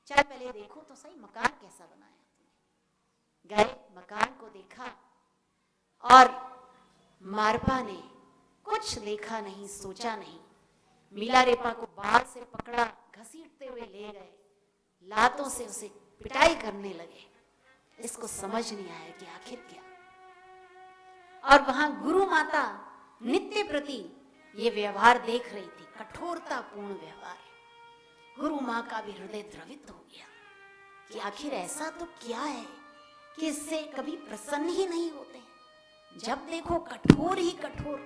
चल पहले देखो तो सही मकान कैसा बनाया तुमने। गए, मकान को देखा और मारपा ने कुछ देखा नहीं, सोचा नहीं, मिलारेपा को बाहर से पकड़ा, घसीटते हुए ले गए, लातों से उसे पिटाई करने लगे। इसको समझ नहीं आया कि आखिर क्या। और वहां गुरु माता नित्य प्रति ये व्यवहार देख रही थी, कठोरतापूर्ण व्यवहार। गुरु माँ का भी हृदय द्रवित हो गया कि आखिर ऐसा तो क्या है कि इससे कभी प्रसन्न ही नहीं होते। जब देखो कठोर ही कठोर,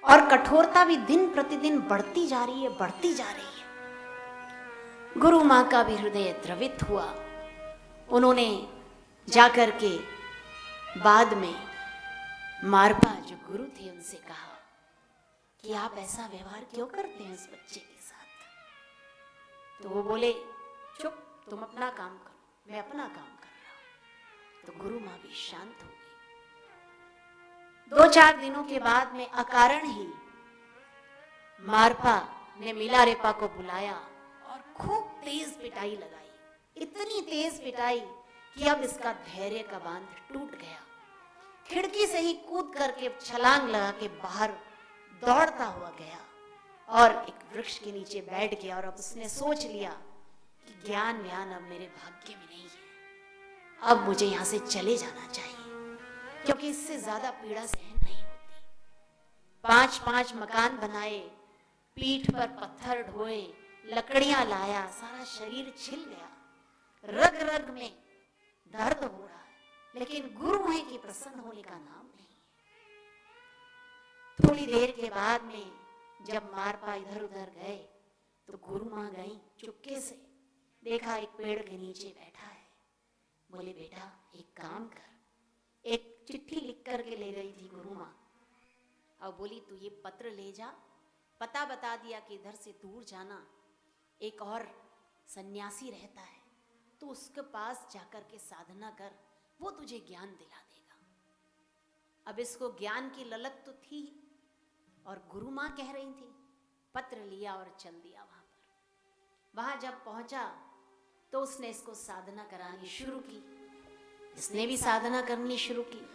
और कठोरता भी दिन प्रतिदिन बढ़ती जा रही है, बढ़ती जा रही है। गुरु माँ का भी हृदय द्रवित हुआ। उन्होंने जाकर के बाद में मारपा जो गुरु थे उनसे कहा कि आप ऐसा व्यवहार क्यों करते हैं उस बच्चे के साथ। तो वो बोले, चुप, तुम अपना काम करो, मैं अपना काम कर रहा हूं। तो गुरु माँ भी शांत हो गई। 2-4 दिनों के बाद में अकारण ही मारपा ने मिलारेपा को बुलाया और खूब तेज पिटाई लगाई। इतनी तेज पिटाई कि अब इसका धैर्य का बांध टूट गया। खिड़की से ही कूद करके छलांग लगा के बाहर दौड़ता हुआ गया और एक वृक्ष के नीचे बैठ गया। और अब उसने सोच लिया कि ज्ञान व्यान अब मेरे भाग्य में नहीं है, अब मुझे यहां से चले जाना चाहिए, क्योंकि इससे ज्यादा पीड़ा सहन नहीं होती। 5-5 मकान बनाए, पीठ पर पत्थर ढोए, लकड़ियां लाया, सारा शरीर छिल गया, रग रग में दर्द हो रहा है, लेकिन गुरु है कि प्रसन्न होने का नाम नहीं। थोड़ी देर के बाद में जब मारपा इधर उधर गए तो गुरु माँ गई चुपके से, देखा एक पेड़ के नीचे बैठा है। बोले, बेटा एक काम कर। एक चिट्ठी लिख करके ले गई थी गुरु माँ और बोली, तू ये पत्र ले जा, पता बता दिया कि इधर से दूर जाना, एक और सन्यासी रहता है, तू उसके पास जाकर के साधना कर, वो तुझे ज्ञान दिला देगा। अब इसको ज्ञान की ललक तो थी और गुरु माँ कह रही थी। पत्र लिया और चल दिया वहां पर। वहां जब पहुंचा तो उसने इसको साधना करानी शुरू की। इसने भी साधना करनी शुरू की,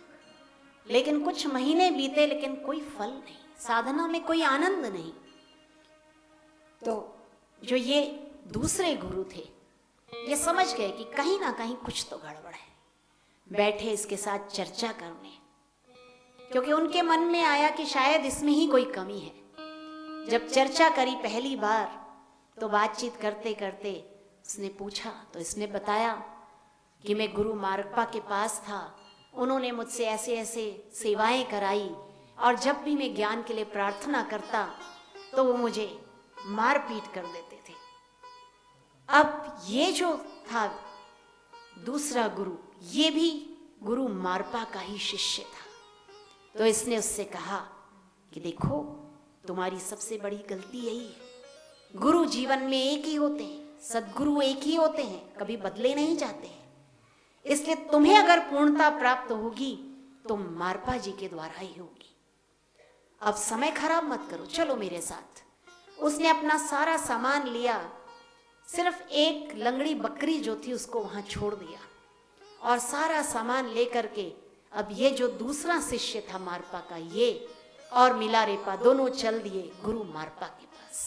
लेकिन कुछ महीने बीते लेकिन कोई फल नहीं, साधना में कोई आनंद नहीं। तो जो ये दूसरे गुरु थे ये समझ गए कि कहीं ना कहीं कुछ तो गड़बड़ है। बैठे इसके साथ चर्चा करने, क्योंकि उनके मन में आया कि शायद इसमें ही कोई कमी है। जब चर्चा करी पहली बार तो बातचीत करते करते उसने पूछा, तो इसने बताया कि मैं गुरु मारपा के पास था, उन्होंने मुझसे ऐसे ऐसे सेवाएं कराई और जब भी मैं ज्ञान के लिए प्रार्थना करता तो वो मुझे मार पीट कर देते थे। अब ये जो था दूसरा गुरु, ये भी गुरु मारपा का ही शिष्य था। तो इसने उससे कहा कि देखो, तुम्हारी सबसे बड़ी गलती यही है, गुरु जीवन में एक ही होते हैं, सद्गुरु एक ही होते हैं, कभी बदले नहीं जाते हैं। इसलिए तुम्हें अगर पूर्णता प्राप्त होगी तो मारपा जी के द्वारा ही होगी। अब समय खराब मत करो, चलो मेरे साथ। उसने अपना सारा सामान लिया, सिर्फ एक लंगड़ी बकरी जो थी उसको वहां छोड़ दिया और सारा सामान लेकर के अब ये जो दूसरा शिष्य था मारपा का, ये और मिलारेपा दोनों चल दिए गुरु मारपा के पास।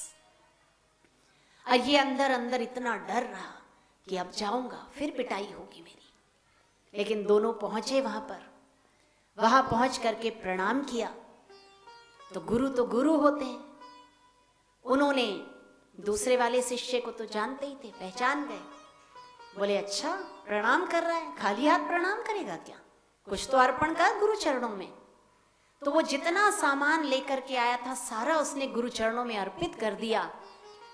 और ये अंदर अंदर इतना डर रहा कि अब जाऊंगा फिर पिटाई होगी मेरी। लेकिन दोनों पहुंचे वहां पर। वहां पहुंच करके प्रणाम किया तो गुरु होते हैं। उन्होंने दूसरे वाले शिष्य को तो जानते ही थे, पहचान गए। बोले, अच्छा प्रणाम कर रहा है, खाली हाथ प्रणाम करेगा क्या, कुछ तो अर्पण कर गुरु चरणों में। तो वो जितना सामान लेकर के आया था सारा उसने गुरु चरणों में अर्पित कर दिया।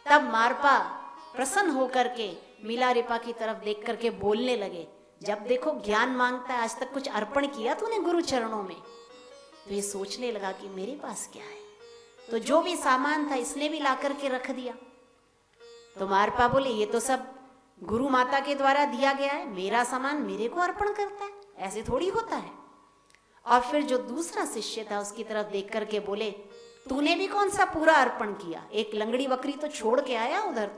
तब मारपा प्रसन्न होकर के मिलारेपा की तरफ देख करके बोलने लगे, जब देखो ज्ञान मांगता है, आज तक कुछ अर्पण किया तूने गुरु चरणों में? तो ये सोचने लगा कि मेरे पास क्या है, तो जो भी सामान था इसने भी ला करके रख दिया। तो मारपा बोले, ये तो सब गुरु माता के द्वारा दिया गया है, मेरा सामान मेरे को अर्पण करता है, ऐसे थोड़ी होता है। और फिर जो दूसरा शिष्य था उसकी तरफ देख करके बोले, तूने भी कौन सा पूरा अर्पण किया, एक लंगड़ी बकरी तो छोड़ के आया उधर।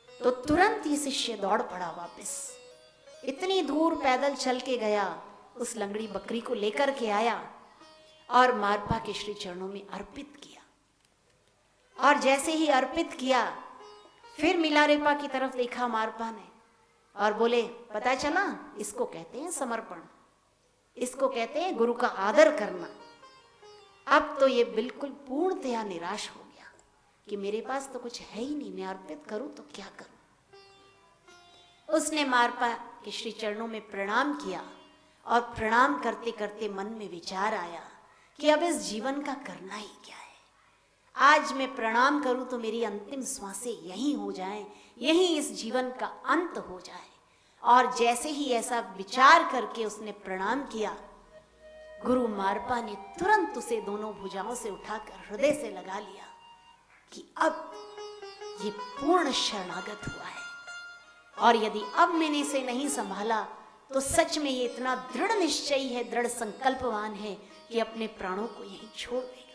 तो तुरंत ये शिष्य दौड़ पड़ा वापस, इतनी दूर पैदल चल के गया, उस लंगड़ी बकरी को लेकर के आया और मारपा के श्री चरणों में अर्पित किया। और जैसे ही अर्पित किया, फिर मिलारेपा की तरफ देखा मारपा ने और बोले, पता चला, इसको कहते हैं समर्पण, इसको कहते हैं गुरु का आदर करना। अब तो ये बिल्कुल पूर्णतया निराश हो गया कि मेरे पास तो कुछ है ही नहीं, मैं अर्पित करूं तो क्या करूं। उसने मारपा के श्री चरणों में प्रणाम किया और प्रणाम करते करते मन में विचार आया कि अब इस जीवन का करना ही क्या है। आज मैं प्रणाम करूं तो मेरी अंतिम श्वासें यहीं हो जाएं, यहीं इस जीवन का अंत हो जाए। और जैसे ही ऐसा विचार करके उसने प्रणाम किया, गुरु मारपा ने तुरंत उसे दोनों भुजाओं से उठाकर हृदय से लगा लिया कि अब ये पूर्ण शरणागत हुआ है, और यदि अब मैंने इसे नहीं संभाला तो सच में ये इतना दृढ़ निश्चयी है, दृढ़ संकल्पवान है कि अपने प्राणों को यहीं छोड़ देगा।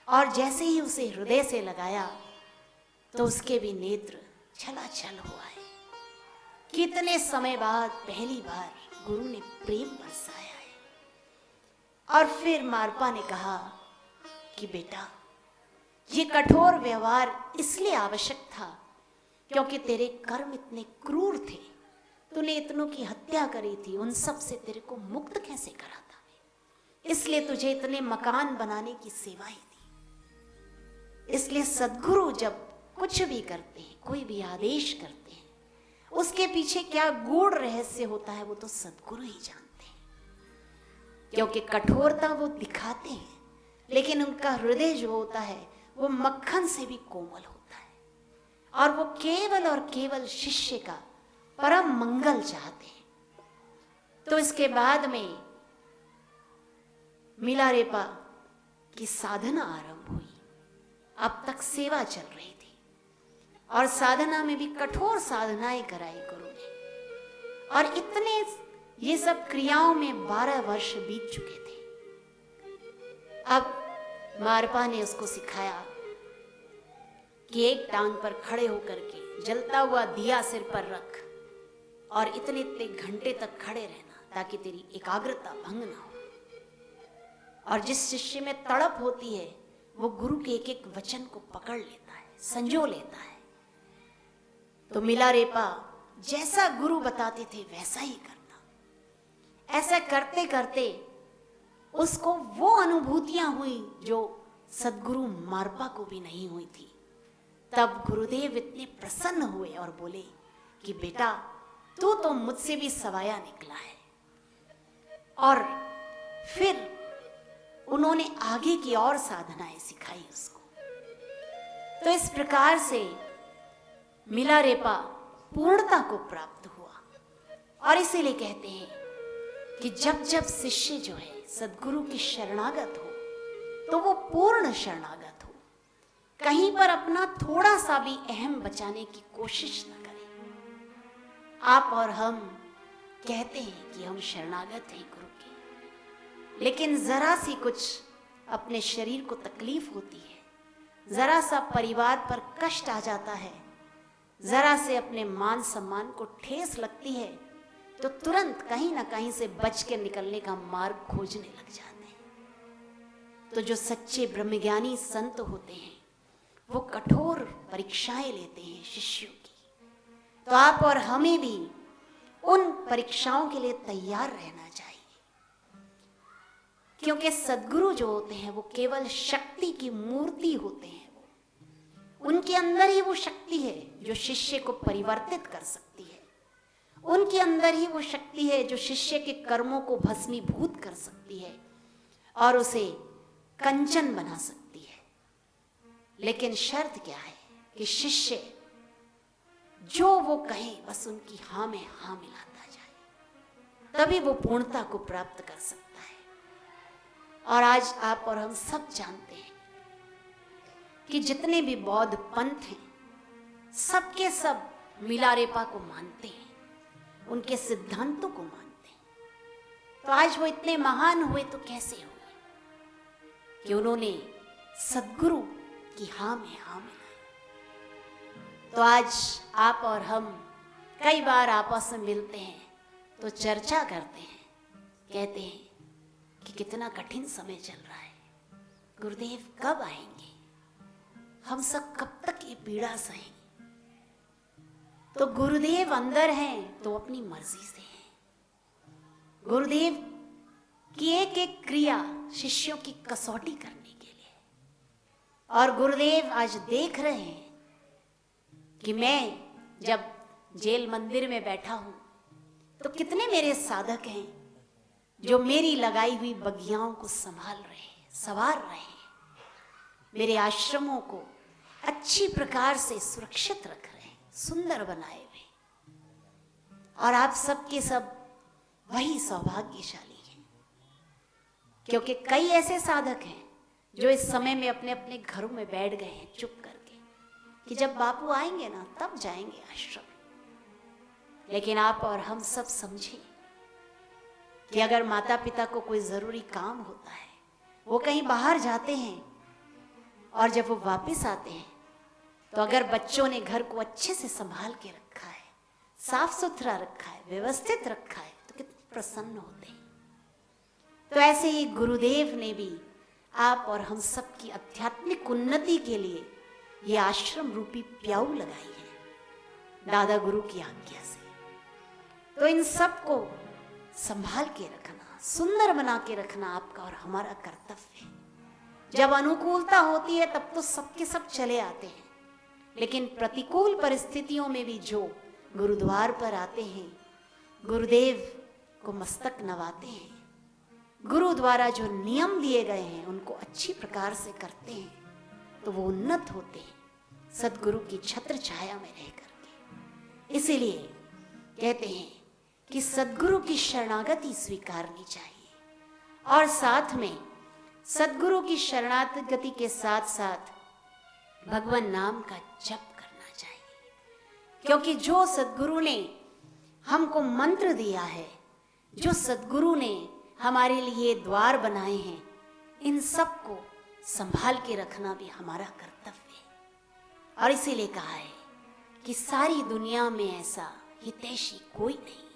और जैसे ही उसे हृदय से लगाया तो उसके भी नेत्र छलाछल हुआ है। कितने समय बाद पहली बार गुरु ने प्रेम बरसाया है। और फिर मारपा ने कहा कि बेटा, ये कठोर व्यवहार इसलिए आवश्यक था क्योंकि तेरे कर्म इतने क्रूर थे, तूने इतनों की हत्या करी थी, उन सब से तेरे को मुक्त कैसे करा था, इसलिए तुझे इतने मकान बनाने की सेवा ही दी। इसलिए सद्गुरु जब कुछ भी करते हैं, कोई भी आदेश करते हैं, उसके पीछे क्या गूढ़ रहस्य होता है वो तो सद्गुरु ही जानते हैं। क्योंकि कठोरता वो दिखाते हैं, लेकिन उनका हृदय जो होता है वो मक्खन से भी कोमल होता है, और वो केवल और केवल शिष्य का परम मंगल चाहते हैं। तो इसके बाद में मिलारेपा की साधना आरंभ हुई। अब तक सेवा चल रही थी और साधना में भी कठोर साधनाएं कराई गुरु ने, और इतने ये सब क्रियाओं में 12 वर्ष बीत चुके थे। अब मारपा ने उसको सिखाया कि एक टांग पर खड़े होकर के जलता हुआ दिया सिर पर रख और इतने इतने घंटे तक खड़े रहना ताकि तेरी एकाग्रता भंग ना हो। और जिस शिष्य में तड़प होती है वो गुरु के एक एक वचन को पकड़ लेता है, संजो लेता है। तो मिलारेपा जैसा गुरु बताते थे वैसा ही करना। ऐसा करते करते उसको वो अनुभूतियां हुई जो सद्गुरु मारपा को भी नहीं हुई थी। तब गुरुदेव इतने प्रसन्न हुए और बोले कि बेटा, तू तो मुझसे भी सवाया निकला है। और फिर उन्होंने आगे की और साधनाएं सिखाई उसको। तो इस प्रकार से मिलारेपा पूर्णता को प्राप्त हुआ। और इसीलिए कहते हैं कि जब जब शिष्य जो है सद्गुरु की शरणागत हो तो वो पूर्ण शरणागत हो, कहीं पर अपना थोड़ा सा भी अहम बचाने की कोशिश न करे। आप और हम कहते हैं कि हम शरणागत हैं गुरु के, लेकिन जरा सी कुछ अपने शरीर को तकलीफ होती है, जरा सा परिवार पर कष्ट आ जाता है, जरा से अपने मान सम्मान को ठेस लगती है, तो तुरंत कहीं ना कहीं से बच के निकलने का मार्ग खोजने लग जाते हैं। तो जो सच्चे ब्रह्मज्ञानी संत होते हैं वो कठोर परीक्षाएं लेते हैं शिष्यों की। तो आप और हमें भी उन परीक्षाओं के लिए तैयार रहना चाहिए, क्योंकि सद्गुरु जो होते हैं वो केवल शक्ति की मूर्ति होते हैं। उनके अंदर ही वो शक्ति है जो शिष्य को परिवर्तित कर सकती है। उनके अंदर ही वो शक्ति है जो शिष्य के कर्मों को भस्मीभूत कर सकती है और उसे कंचन बना सकती है। लेकिन शर्त क्या है कि शिष्य जो वो कहे बस उनकी हाँ में हाँ मिलाता जाए, तभी वो पूर्णता को प्राप्त कर सकता है। और आज आप और हम सब जानते हैं कि जितने भी बौद्ध पंथ हैं सबके सब मिलारेपा को मानते हैं, उनके सिद्धांतों को मानते हैं। तो आज वो इतने महान हुए तो कैसे हुए? कि उन्होंने सद्गुरु की हाँ में हाँ मिलाई। तो आज आप और हम कई बार आपस में मिलते हैं तो चर्चा करते हैं, कहते हैं कि कितना कठिन समय चल रहा है, गुरुदेव कब आएंगे, हम सब कब तक ये पीड़ा सहेंगे। तो गुरुदेव अंदर हैं तो अपनी मर्जी से हैं। गुरुदेव की एक एक क्रिया शिष्यों की कसौटी करने के लिए। और गुरुदेव आज देख रहे हैं कि मैं जब जेल मंदिर में बैठा हूं तो कितने मेरे साधक हैं जो मेरी लगाई हुई बगियाओं को संभाल रहे हैं, संवार रहे हैं, मेरे आश्रमों को अच्छी प्रकार से सुरक्षित रख रहे हैं, सुंदर बनाए हुए। और आप सबके सब वही सौभाग्यशाली हैं, क्योंकि कई ऐसे साधक हैं जो इस समय में अपने अपने घरों में बैठ गए हैं चुप करके कि जब बापू आएंगे ना तब जाएंगे आश्रम। लेकिन आप और हम सब समझें कि अगर माता पिता को कोई जरूरी काम होता है, वो कहीं बाहर जाते हैं और जब वो वापस आते हैं तो अगर बच्चों ने घर को अच्छे से संभाल के रखा है, साफ सुथरा रखा है, व्यवस्थित रखा है, तो कितने प्रसन्न होते हैं। तो ऐसे ही गुरुदेव ने भी आप और हम सब की आध्यात्मिक उन्नति के लिए ये आश्रम रूपी प्याऊ लगाई है दादा गुरु की आज्ञा से। तो इन सब को संभाल के रखना, सुंदर बना के रखना आपका और हमारा कर्तव्य है। जब अनुकूलता होती है तब तो सबके सब चले आते हैं, लेकिन प्रतिकूल परिस्थितियों में भी जो गुरुद्वार पर आते हैं, गुरुदेव को मस्तक नवाते हैं, गुरु द्वारा जो नियम दिए गए हैं उनको अच्छी प्रकार से करते हैं, तो वो उन्नत होते हैं सदगुरु की छत्र छाया में रह करके। इसीलिए कहते हैं कि सदगुरु की शरणागति स्वीकारनी चाहिए और साथ में सदगुरु की शरणागति के साथ साथ भगवान नाम का जप करना चाहिए, क्योंकि जो सदगुरु ने हमको मंत्र दिया है, जो सदगुरु ने हमारे लिए द्वार बनाए हैं, इन सब को संभाल के रखना भी हमारा कर्तव्य है। और इसीलिए कहा है कि सारी दुनिया में ऐसा हितैषी कोई नहीं है,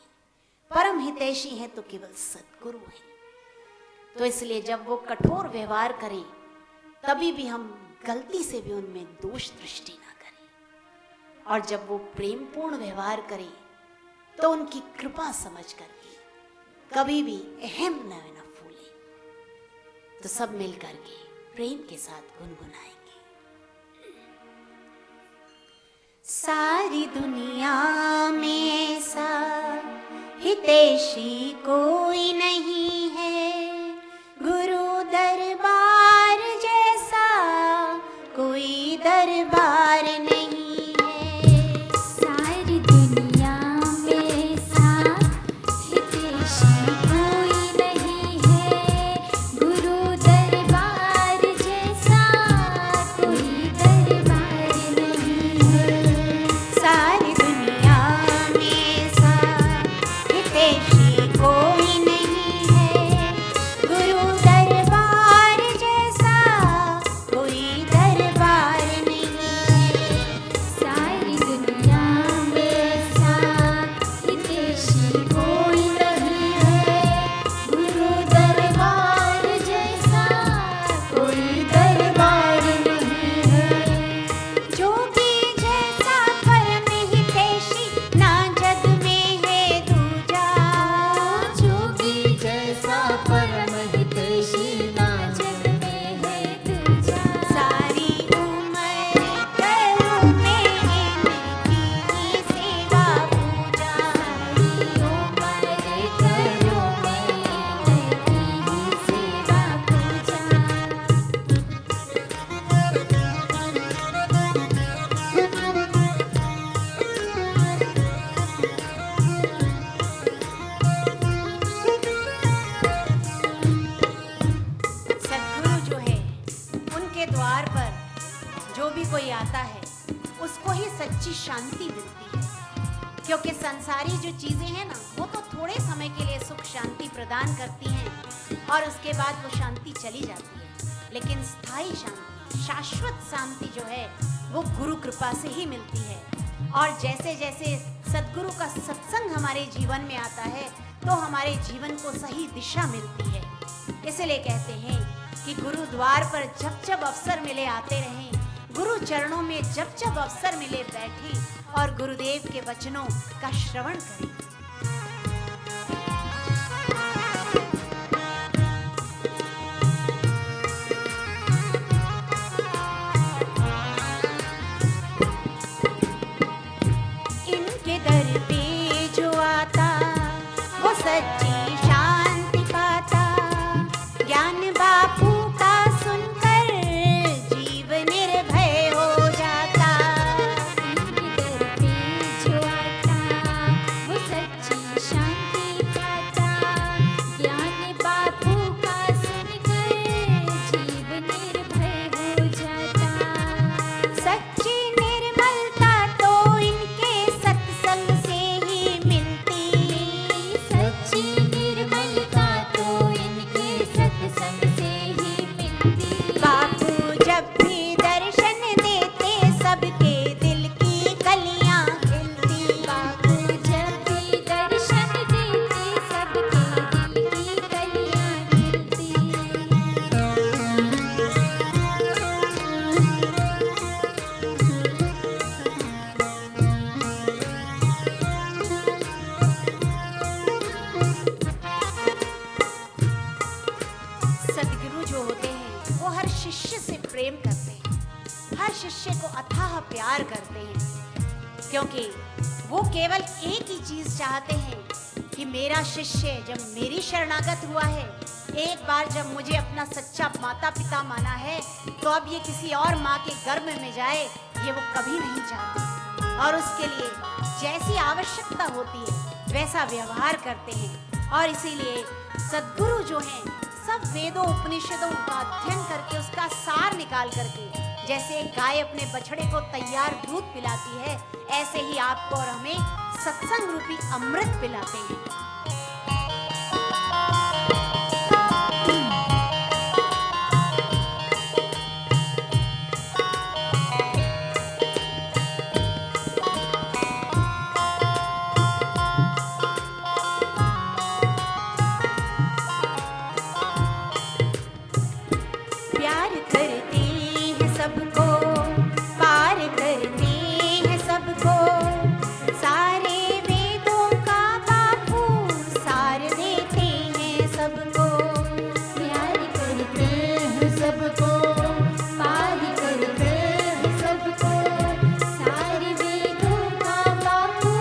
परम हितैषी है तो केवल सदगुरु है। तो इसलिए जब वो कठोर व्यवहार करें तभी भी हम गलती से भी उनमें दोष दृष्टि ना करें, और जब वो प्रेम पूर्ण व्यवहार करें तो उनकी कृपा समझ करके कभी भी अहम न फूले। तो सब मिल करके प्रेम के साथ गुनगुनाएंगे। सारी दुनिया में ऐसा हितैषी कोई नहीं है, गुरु दरबार जैसा कोई दरबार नहीं है। सारी दुनिया में ऐसा हितैषी कोई नहीं है, गुरु दरबार जैसा कोई दरबार नहीं है। सारी दुनिया में ऐसा हितैषी कोई नहीं है, गुरु दरबार जैसा कोई दरबार नहीं है। सारी दुनिया में ऐसा हितैषी कोई नहीं है, गुरु दरबार जैसा कोई दरबार नहीं है। जोगी जैसा परम हितैषी ना जग में है दूजा, जोगी जैसा परम हितैषी ना जग में है दूजा। सारी उम्र करूं मैं इनकी सेवा पूजा, सारी उम्र करूं मैं इनकी सेवा पूजा। सदगुरु जो है उनके द्वार पर जो भी कोई आता है उसको ही सच्ची शांति मिलती है, क्योंकि संसारी जो चीजें हैं ना वो तो थोड़े समय के लिए सुख शांति प्रदान करती हैं और उसके बाद वो शांति चली जाती है, लेकिन स्थायी शांति, शाश्वत शांति जो है वो गुरु कृपा से ही मिलती है। और जैसे जैसे सदगुरु का सत्संग हमारे जीवन में आता है तो हमारे जीवन को सही दिशा मिलती है। इसलिए कहते हैं कि गुरुद्वार पर जब जब अवसर मिले आते रहें, गुरु चरणों में जब जब अवसर मिले बैठें और गुरुदेव के वचनों का श्रवण करें। इनके दर पे जो आता वो सच्ची शांति पाता, ज्ञान बापू का सुनकर जीव निर्भय हो जाता। इनके दर पे जो आता वो सच्ची शांति पाता, ज्ञान बापू का सुनकर जीव निर्भय हो जाता। सच्ची निर्मलता तो इनके सत्संग से ही मिलती, सच्ची निर्मलता तो इनके सत्संग से ही मिलती। बापू जब भी दर्शन देते सबके दिल की कलियां खिलती। बापू जब भी दर्शन देते सबके दिल की कलियां खिलती। सदगुरु जो होते हैं वो हर शिष्य से प्रेम करते हैं, हर शिष्य को अथाह प्यार करते हैं, क्योंकि वो केवल एक ही चीज चाहते हैं कि मेरा शिष्य जब मेरी शरणागत हुआ है, एक बार जब मुझे अपना सच्चा माता पिता माना है, तो अब ये किसी और माँ के गर्भ में जाए, ये वो कभी नहीं चाहते। और उसके लिए जैसी आवश्यकता होती है वैसा व्यवहार करते हैं। और इसीलिए सद्गुरु जो हैं सब वेदों उपनिषदों का अध्ययन करके उसका सार निकाल करके, जैसे एक गाय अपने बछड़े को तैयार दूध पिलाती है, ऐसे ही आपको और हमें सत्संग रूपी अमृत पिलाते हैं। प्यार करते हैं सबको, पार करते हैं सबको, सारे वेदों का बापू सार देते हैं सबको। प्यार करते हैं सबको, पार करते हैं सबको, सारे वेदों का बापू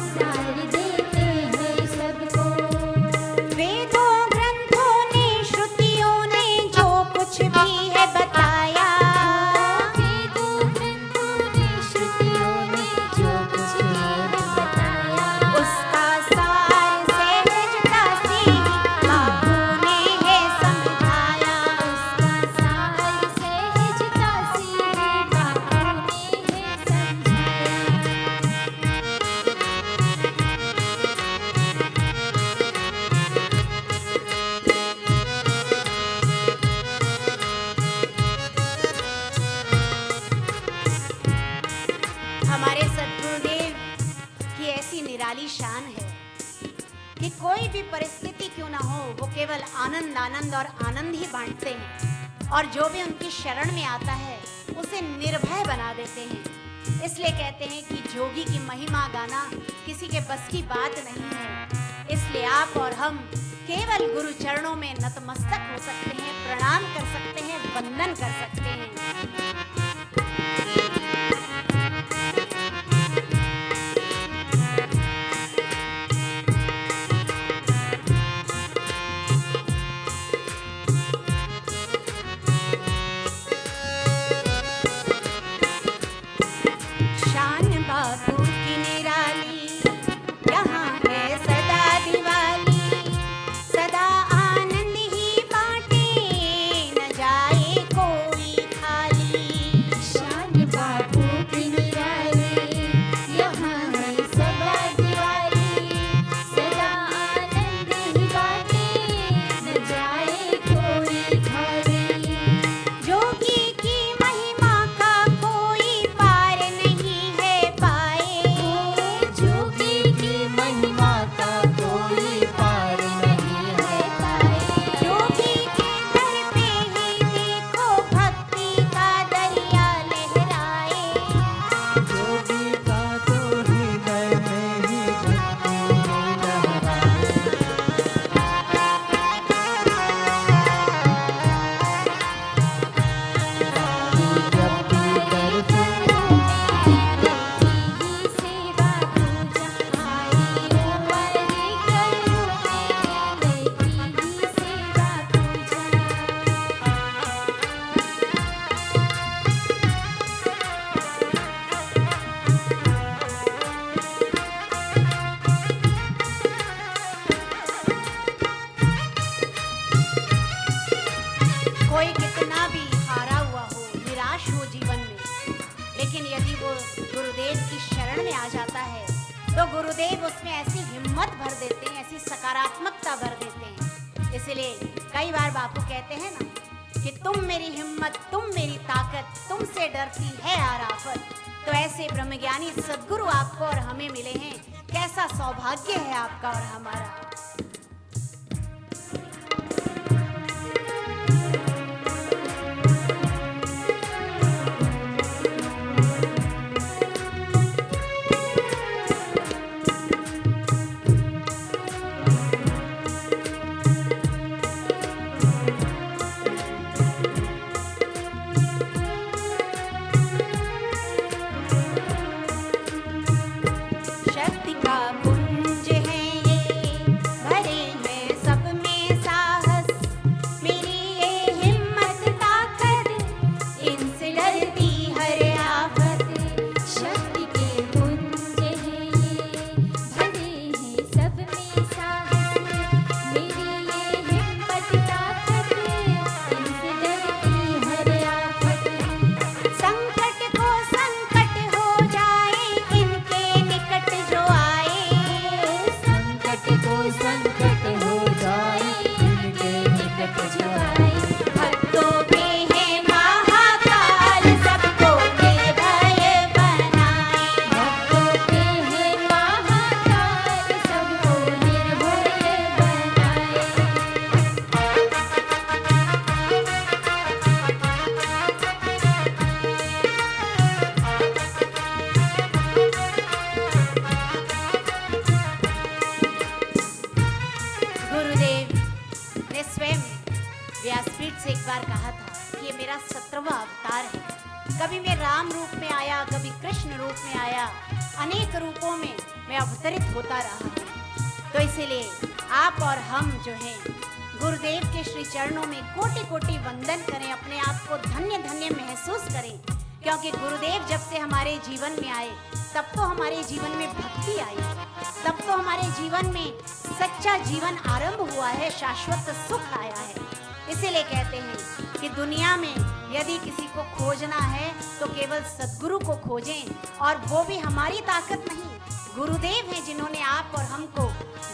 सार देते हैं सबको। वेदों ग्रंथों ने श्रुतियों ने जो कुछ भी है बताया, वेदों ग्रंथों ने श्रुतियों ने जो कुछ भी है बताया, उसका सार सहजता से ही बापू ने है समझाया। उसका सार सहजता से ही बापू ने है समझाया। हमारे सद्गुरुदेव की ऐसी निराली शान है कि कोई भी परिस्थिति क्यों ना हो, वो केवल आनंद आनंद और आनंद ही बांटते हैं, और जो भी उनकी शरण में आता है उसे निर्भय बना देते हैं। इसलिए कहते हैं कि जोगी की महिमा गाना किसी के बस की बात नहीं है। इसलिए आप और हम केवल गुरु चरणों में नतमस्तक हो सकते हैं, प्रणाम कर सकते हैं, वंदन कर सकते हैं। शान बापू की निराली, यहाँ है सदा दिवाली, सदा आनंद ही बांटे, न जाए कोई खाली। तो गुरुदेव उसमें ऐसी हिम्मत भर देते हैं, ऐसी सकारात्मकता भर देते हैं। इसलिए कई बार बापू कहते हैं ना कि तुम मेरी हिम्मत, तुम मेरी ताकत, तुमसे डरती है हर आफत। तो ऐसे ब्रह्मज्ञानी सद्गुरु आपको और हमें मिले हैं। कैसा सौभाग्य है आपका और हमारा। शक्ति का पुंज है ये, भरे हैं सब में साहस। मेरी ये हिम्मत ताकत, इनसे डरती हर आफत। शक्ति के पुंज हैं ये, भरे हैं सब में साहस। मेरी ये हिम्मत ताकत, इनसे डरती हर आफत। संकट को संकट हो जाए, इनके निकट जो आए। संकट को संकट हो जाए, इनके निकट जो आए। भक्तों पे है महाकाल, सबको निर्भय बनाए। भक्तों पे है महाकाल, सबको निर्भय बनाए। गुरुदेव ने स्वयं व्यासपीठ से एक बार कहा था कि ये मेरा 17वां अवतार है। कभी मैं राम रूप में आया, कभी कृष्ण रूप में आया, अनेक रूपों में मैं अवतरित होता रहा हूँ। तो इसीलिए आप और हम जो हैं गुरुदेव के श्री चरणों में कोटि कोटि वंदन करें, अपने आप को धन्य धन्य महसूस करें। क्योंकि गुरुदेव जब से हमारे जीवन में आए तब तो हमारे जीवन में भक्ति आई, तब तो हमारे जीवन में सच्चा जीवन आरंभ हुआ है, शाश्वत सुख आया है। इसीलिए कहते हैं कि दुनिया में यदि किसी को खोजना है तो केवल सद्गुरु को खोजें, और वो भी हमारी ताकत नहीं, गुरुदेव हैं जिन्होंने आप और हमको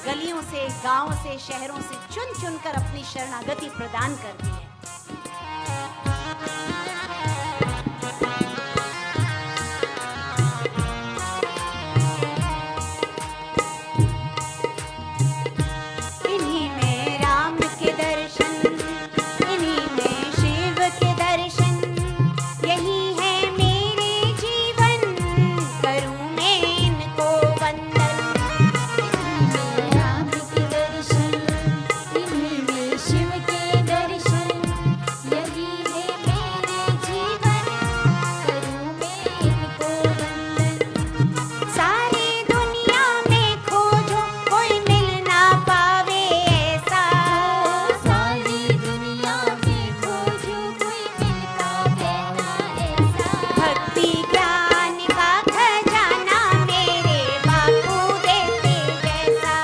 गलियों से, गांवों से, शहरों से चुन चुन कर अपनी शरणागति प्रदान कर दी है। इन्हीं में राम के दर्शन, इन्हीं में शिव के दर्शन, यही है मेरे जीवन, करूं मैं इनको वंदन। इन्हीं में राम के दर्शन, इन्हीं में शिव के दर्शन, यही है मेरे जीवन, करूं मैं इनको वंदन। सारी दुनिया में खोजो, कोई मिल ना पावे ऐसा। सारी दुनिया में खोजो, कोई मिलता कहता ऐसा। भक्ति ज्ञान का खजाना मेरे बापू देते जैसा।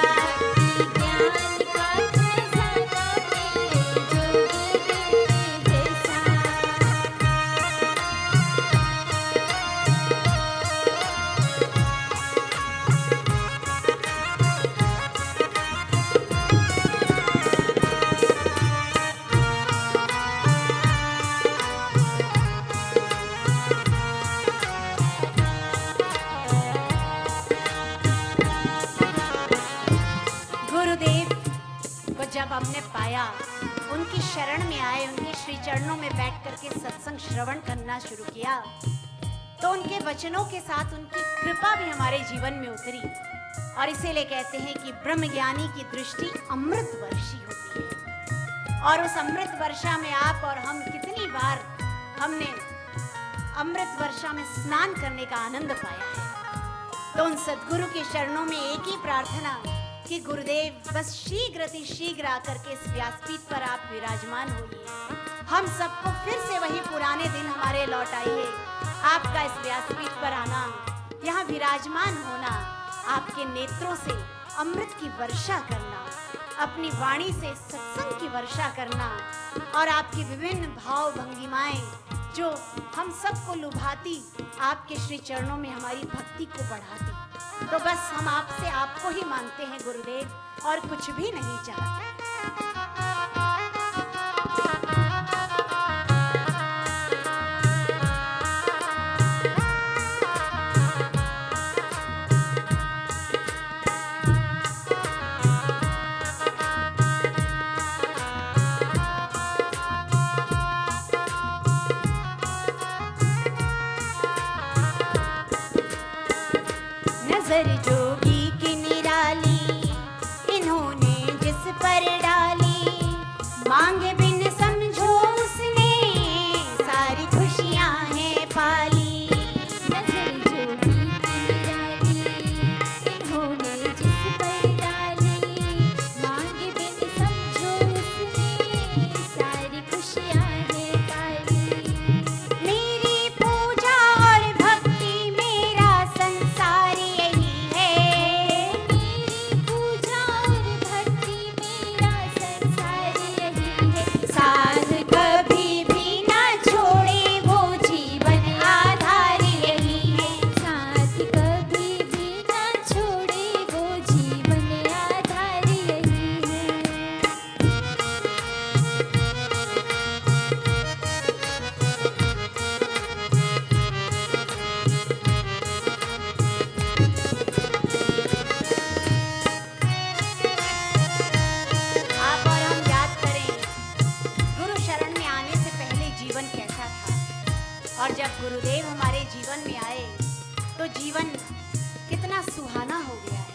ज्ञान का खजाना मेरे जोगी देते जैसा। गुरुदेव को जब हमने पाया, उनकी शरण में आए, उनके श्री चरणों में बैठ करके सत्संग श्रवण करना शुरू किया, तो उनके वचनों के साथ उनकी कृपा भी हमारे जीवन में उतरी। और इसीलिए कहते हैं कि ब्रह्मज्ञानी की दृष्टि अमृत वर्षी होती है। और उस अमृत वर्षा में आप और हम कितनी बार हमने अमृत वर्षा में स्नान करने का आनंद पाया है। तो उन सद्गुरु के चरणों में एक ही प्रार्थना कि गुरुदेव बस शीघ्र अति शीघ्र आकर के इस व्यासपीठ पर आप विराजमान होइए। हम सबको फिर से वही पुराने दिन हमारे लौट आइए। आपका इस व्यासपीठ पर आना, यहाँ विराजमान होना, आपके नेत्रों से अमृत की वर्षा करना, अपनी वाणी से सत्संग की वर्षा करना, और आपकी विभिन्न भाव भंगिमाएं जो हम सबको लुभाती, आपके श्री चरणों में हमारी भक्ति को बढ़ाती। तो बस हम आपसे आपको ही मांगते हैं गुरुदेव, और कुछ भी नहीं चाहते। नजर जोगी की निराली इन्होंने जिस पर डाली, मांगे बिन समझो उसने सारी खुशियां हैं पाली। नजर जोगी की निराली इन्होंने जिस पर डाली, मांगे बिन समझो उसने सारी खुशियां हैं पाली। मेरी पूजा और भक्ति मेरा संसार यही है, मेरी पूजा और भक्ति मेरा संसार यही है। साथ कभी भी ना छोड़े वो जीवन आधार यही है। साथ कभी भी ना छोड़े वो जीवन आधार यही है। आप और हम याद करें, गुरु शरण में आने से पहले जीवन कैसा था, और जब गुरुदेव हमारे जीवन में आए तो जीवन कितना सुहाना हो गया है।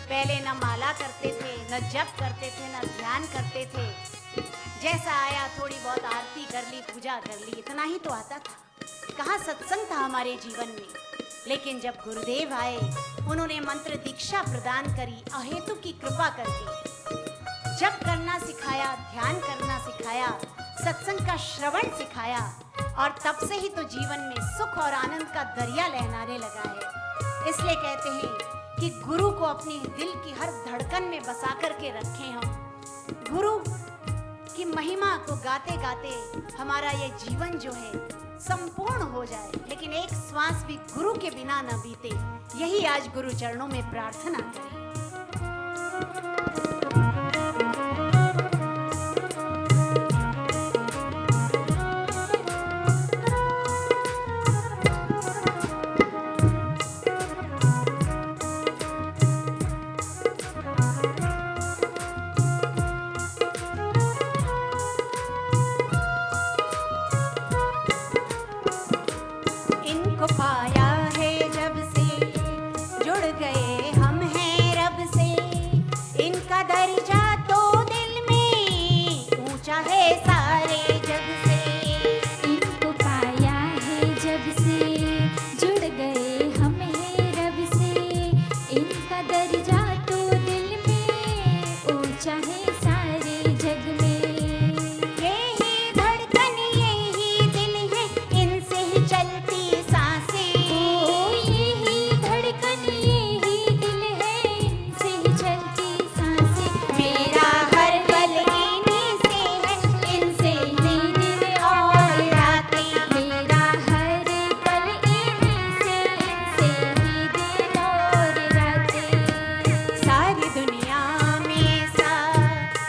पहले न माला करते थे, न जप करते थे, न ध्यान करते थे। जैसा आया थोड़ी बहुत आरती कर ली, पूजा कर ली, इतना ही तो आता था। कहाँ सत्संग था हमारे जीवन में। लेकिन जब गुरुदेव आए, उन्होंने मंत्र दीक्षा प्रदान करी, अहेतु की कृपा करके जप करना सिखाया, ध्यान करना सिखाया, सत्संग का श्रवण सिखाया, और तब से ही तो जीवन में सुख और आनंद का दरिया लहराने लगा है। इसलिए कहते हैं कि गुरु को अपने दिल की हर धड़कन में बसा करके रखें हम। गुरु की महिमा को गाते गाते हमारा ये जीवन जो है संपूर्ण हो जाए, लेकिन एक श्वास भी गुरु के बिना न बीते, यही आज गुरु चरणों में प्रार्थना करें। इनको पाया है जब से, जुड़ गए हम हैं रब से। इनका दर्जा तो दिल में ऊंचा है सारे जग से। इनको पाया है जब से, जुड़ गए हम हैं रब से। इनका दर्जा तो दिल में ऊंचा है सारे जग में। यही धड़कन यही दिल है, इनसे ही चलती सांसें। ओ यही धड़कन यही दिल है, इनसे ही चलती सांसें। मेरा हर पल इन्हीं से है, इनसे ही दिन और रातें। मेरा हर पल इन्हीं से, इनसे ही दिन और रातें। सारी दुनिया में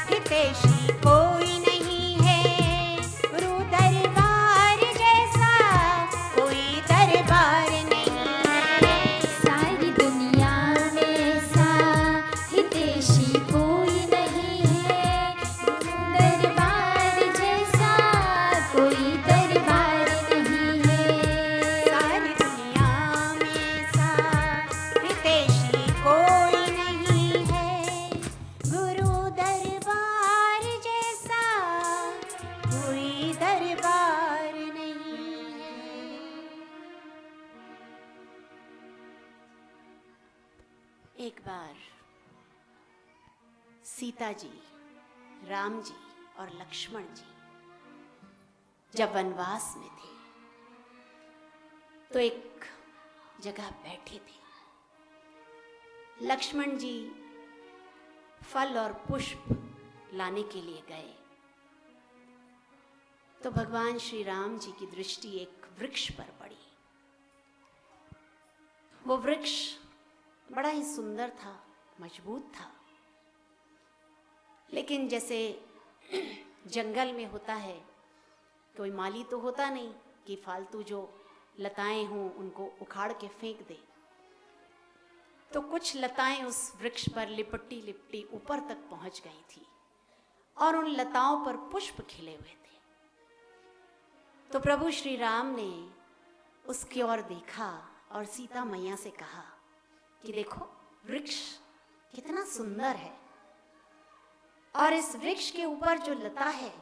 हितैषी कोई नहीं है, गुरु दरबार जैसा कोई दरबार नहीं है। सारी दुनिया में सा हितैषी कोई नहीं है, गुरु दरबार जैसा कोई दरबार नहीं है। सारी दुनिया में हितैषी कोई नहीं है, गुरु दरबार जैसा कोई दरबार नहीं है। एक बार सीता जी, राम जी और लक्ष्मण जी जब वनवास में थे तो एक जगह बैठे थे। लक्ष्मण जी फल और पुष्प लाने के लिए गए तो भगवान श्री राम जी की दृष्टि एक वृक्ष पर पड़ी। वो वृक्ष बड़ा ही सुंदर था, मजबूत था। लेकिन जैसे जंगल में होता है, कोई माली तो होता नहीं कि फालतू जो लताएं हों उनको उखाड़ के फेंक दे। तो कुछ लताएं उस वृक्ष पर लिपटी लिपटी ऊपर तक पहुंच गई थी और उन लताओं पर पुष्प खिले हुए थे। तो प्रभु श्री राम ने उसकी ओर देखा और सीता मैया से कहा कि देखो वृक्ष कितना सुंदर है, और इस वृक्ष के ऊपर जो लता है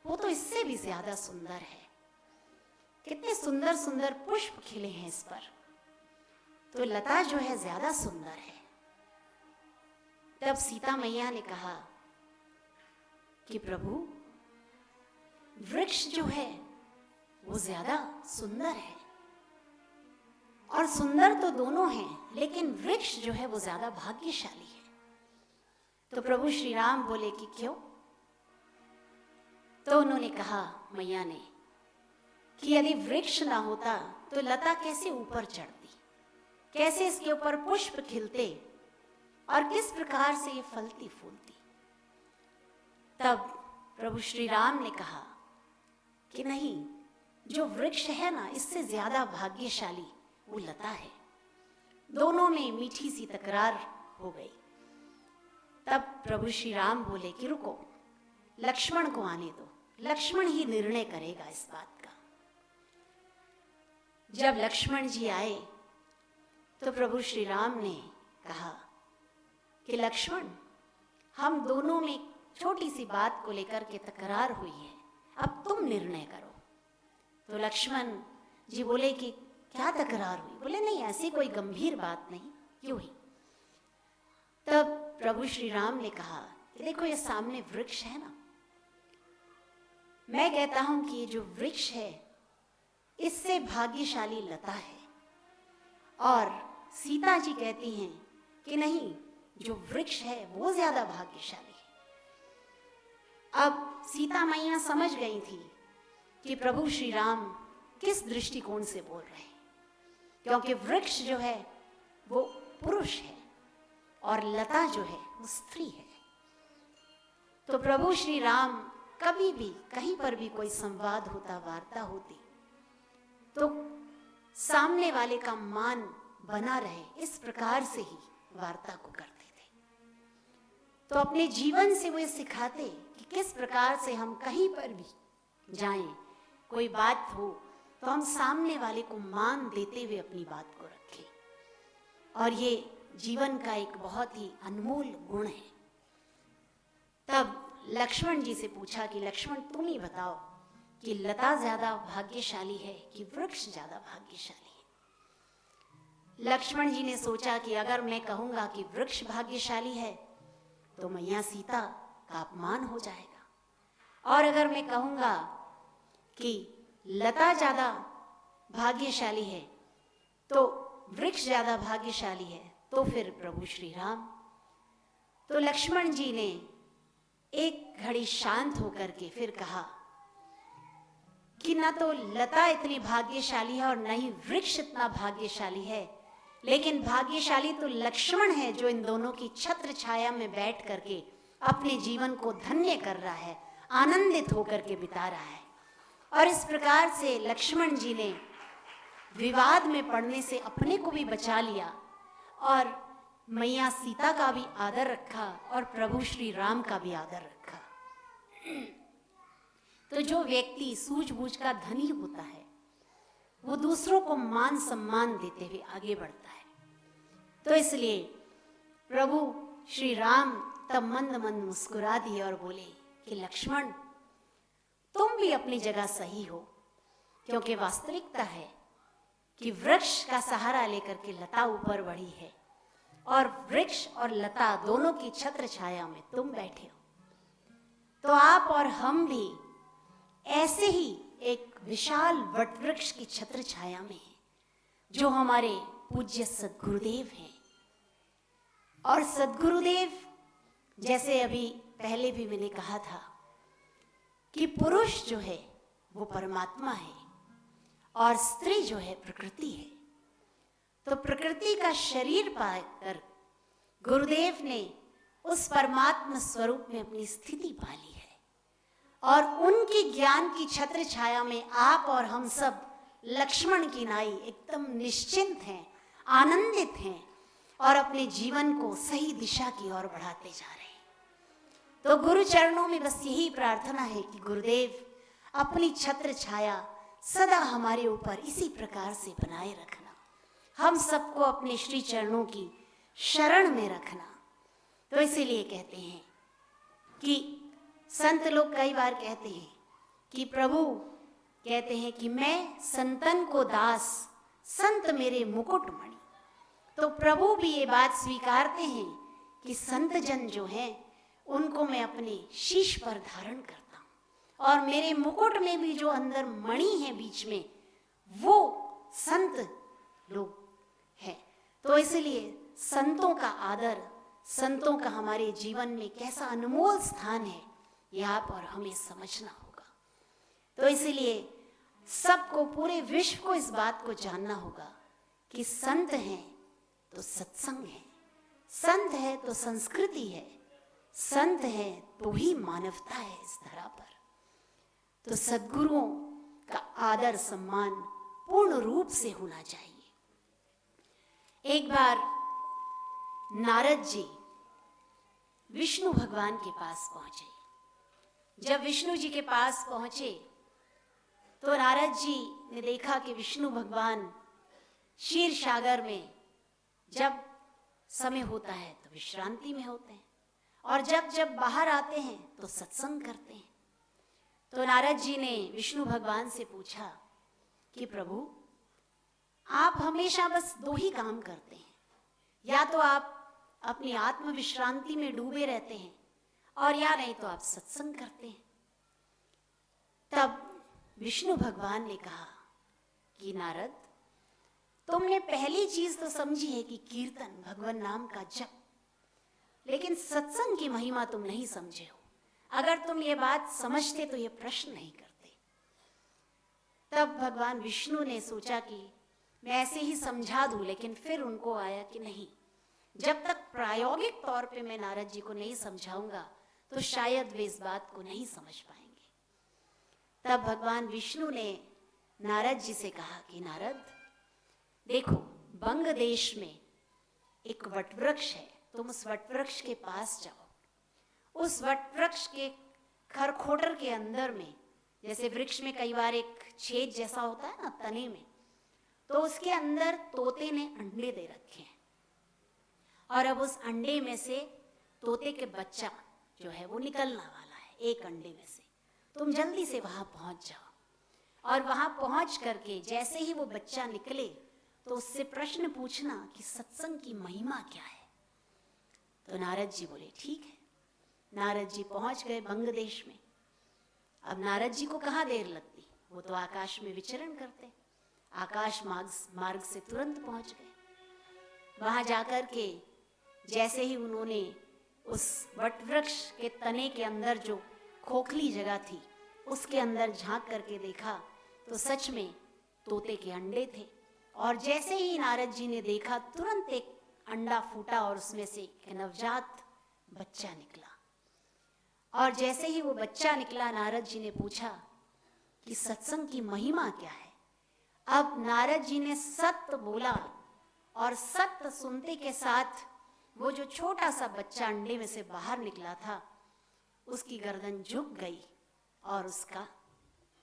वो तो इससे भी ज्यादा सुंदर है। कितने सुंदर सुंदर पुष्प खिले हैं इस पर, तो लता जो है ज्यादा सुंदर है। तब सीता मैया ने कहा कि प्रभु वृक्ष जो है वो ज्यादा सुंदर है, और सुंदर तो दोनों हैं, लेकिन वृक्ष जो है वो ज्यादा भाग्यशाली है। तो प्रभु श्री राम बोले कि क्यों? तो उन्होंने कहा, मैया ने, कि यदि वृक्ष ना होता तो लता कैसे ऊपर चढ़ती, कैसे इसके ऊपर पुष्प खिलते, और किस प्रकार से ये फलती फूलती। तब प्रभु श्री राम ने कहा कि नहीं, जो वृक्ष है ना इससे ज्यादा भाग्यशाली वो लता है। दोनों में मीठी सी तकरार हो गई। तब प्रभु श्री राम बोले कि रुको, लक्ष्मण को आने दो, लक्ष्मण ही निर्णय करेगा इस बात का। जब लक्ष्मण जी आए तो प्रभु श्री राम ने कहा कि लक्ष्मण, हम दोनों में छोटी सी बात को लेकर के तकरार हुई है, अब तुम निर्णय करो। तो लक्ष्मण जी बोले कि क्या तकरार हुई? बोले नहीं, ऐसी कोई गंभीर बात नहीं, क्यों ही? तब प्रभु श्री राम ने कहा कि देखो ये सामने वृक्ष है ना, मैं कहता हूं कि ये जो वृक्ष है इससे भाग्यशाली लता है, और सीता जी कहती हैं कि नहीं, जो वृक्ष है वो ज्यादा भाग्यशाली है। अब सीता मैया समझ गई थी कि प्रभु श्री राम किस दृष्टिकोण से बोल रहे हैं, क्योंकि वृक्ष जो है वो पुरुष है और लता जो है वो स्त्री है। तो प्रभु श्री राम कभी भी कहीं पर भी कोई संवाद होता, वार्ता होती, तो सामने वाले का मान बना रहे, इस प्रकार से ही वार्ता को करते थे। तो अपने जीवन से वो ये सिखाते कि किस प्रकार से हम कहीं पर भी जाएं, कोई बात हो तो हम सामने वाले को मान देते हुए अपनी बात को रखें, और ये जीवन का एक बहुत ही अनमोल गुण है। तब लक्ष्मण जी से पूछा कि लक्ष्मण तुम ही बताओ कि लता ज्यादा भाग्यशाली है कि वृक्ष ज्यादा भाग्यशाली है? लक्ष्मण जी ने सोचा कि अगर मैं कहूंगा कि वृक्ष भाग्यशाली है तो मैया सीता का अपमान हो जाएगा, और अगर मैं कहूंगा कि लता ज्यादा भाग्यशाली है तो वृक्ष ज्यादा भाग्यशाली है, तो फिर प्रभु श्री राम। तो लक्ष्मण जी ने एक घड़ी शांत होकर के फिर कहा कि ना तो लता इतनी भाग्यशाली है और न ही वृक्ष इतना भाग्यशाली है, लेकिन भाग्यशाली तो लक्ष्मण है जो इन दोनों की छत्र छाया में बैठ करके अपने जीवन को धन्य कर रहा है, आनंदित होकर के बिता रहा है। और इस प्रकार से लक्ष्मण जी ने विवाद में पड़ने से अपने को भी बचा लिया, और मैया सीता का भी आदर रखा और प्रभु श्री राम का भी आदर रखा। तो जो व्यक्ति सूझबूझ का धनी होता है वो दूसरों को मान सम्मान देते हुए आगे बढ़ता है। तो इसलिए प्रभु श्री राम तब मंद मंद मुस्कुरा दिए और बोले कि लक्ष्मण तुम भी अपनी जगह सही हो, क्योंकि वास्तविकता है कि वृक्ष का सहारा लेकर के लता ऊपर बढ़ी है, और वृक्ष और लता दोनों की छत्र छाया में तुम बैठे हो। तो आप और हम भी ऐसे ही एक विशाल वटवृक्ष की छत्र छाया में हैं, जो हमारे पूज्य सद्गुरुदेव हैं। और सद्गुरुदेव, जैसे अभी पहले भी मैंने कहा था कि पुरुष जो है वो परमात्मा है और स्त्री जो है प्रकृति है। तो प्रकृति का शरीर पाकर गुरुदेव ने उस परमात्मा स्वरूप में अपनी स्थिति पा ली है, और उनकी ज्ञान की छत्र छाया में आप और हम सब लक्ष्मण की नाई एकदम निश्चिंत हैं, आनंदित हैं और अपने जीवन को सही दिशा की ओर बढ़ाते जा रहे हैं। तो गुरु चरणों में बस यही प्रार्थना है कि गुरुदेव अपनी छत्र छाया सदा हमारे ऊपर इसी प्रकार से बनाए रखना, हम सबको अपने श्री चरणों की शरण में रखना। तो इसीलिए कहते हैं कि संत लोग कई बार कहते हैं कि प्रभु कहते हैं कि मैं संतन को दास, संत मेरे मुकुट मणि। तो प्रभु भी ये बात स्वीकारते हैं कि संत जन जो हैं उनको मैं अपने शीश पर धारण करता हूँ, और मेरे मुकुट में भी जो अंदर मणि है बीच में, वो संत लोग हैं। तो इसलिए संतों का आदर, संतों का हमारे जीवन में कैसा अनमोल स्थान है, यह आप और हमें समझना होगा। तो इसलिए सबको, पूरे विश्व को इस बात को जानना होगा कि संत हैं तो सत्संग है, संत है तो संस्कृति है, संत है तो ही मानवता है इस धरा पर। तो सद्गुरुओं का आदर सम्मान पूर्ण रूप से होना चाहिए। एक बार नारद जी विष्णु भगवान के पास पहुंचे। जब विष्णु जी के पास पहुंचे तो नारद जी ने देखा कि विष्णु भगवान क्षीर सागर में जब समय होता है तो विश्रांति में होते हैं, और जब जब बाहर आते हैं तो सत्संग करते हैं। तो नारद जी ने विष्णु भगवान से पूछा कि प्रभु, आप हमेशा बस दो ही काम करते हैं, या तो आप अपनी आत्म विश्रांति में डूबे रहते हैं, और या नहीं तो आप सत्संग करते हैं। तब विष्णु भगवान ने कहा कि नारद, तुमने पहली चीज तो समझी है कि कीर्तन, भगवान नाम का जप, लेकिन सत्संग की महिमा तुम नहीं समझे हो। अगर तुम ये बात समझते तो ये प्रश्न नहीं करते। तब भगवान विष्णु ने सोचा कि मैं ऐसे ही समझा दूं, लेकिन फिर उनको आया कि नहीं, जब तक प्रायोगिक तौर पे मैं नारद जी को नहीं समझाऊंगा तो शायद वे इस बात को नहीं समझ पाएंगे। तब भगवान विष्णु ने नारद जी से कहा कि नारद, देखो, बंग देश में एक वटवृक्ष है, तुम उस वटवृक्ष के पास जाओ। उस वटवृक्ष के खरखोटर के अंदर में, जैसे वृक्ष में कई बार एक छेद जैसा होता है ना तने में, तो उसके अंदर तोते ने अंडे दे रखे हैं, और अब उस अंडे में से तोते के बच्चा जो है वो निकलना वाला है एक अंडे में से। तुम जल्दी से वहां पहुंच जाओ, और वहां पहुंच करके जैसे ही वो बच्चा निकले तो उससे प्रश्न पूछना कि सत्संग की महिमा क्या है। तो नारद जी बोले ठीक है। नारद जी पहुंच गए बंग देश में। अब नारद जी को कहाँ देर लगती, वो तो आकाश में विचरण करते, आकाश मार्ग से तुरंत पहुंच गए। वहां जाकर के जैसे ही उन्होंने उस वटवृक्ष के तने के अंदर जो खोखली जगह थी उसके अंदर झांक करके देखा तो सच में तोते के अंडे थे, और जैसे ही नारद जी ने देखा तुरंत एक अंडा फूटा और उसमें से एक नवजात बच्चा निकला। और जैसे ही वो बच्चा निकला, नारद जी ने पूछा कि सत्संग की महिमा क्या है। अब नारद जी ने सत्य बोला, और सत्य सुनते के साथ वो जो छोटा सा बच्चा अंडे में से बाहर निकला था, उसकी गर्दन झुक गई और उसका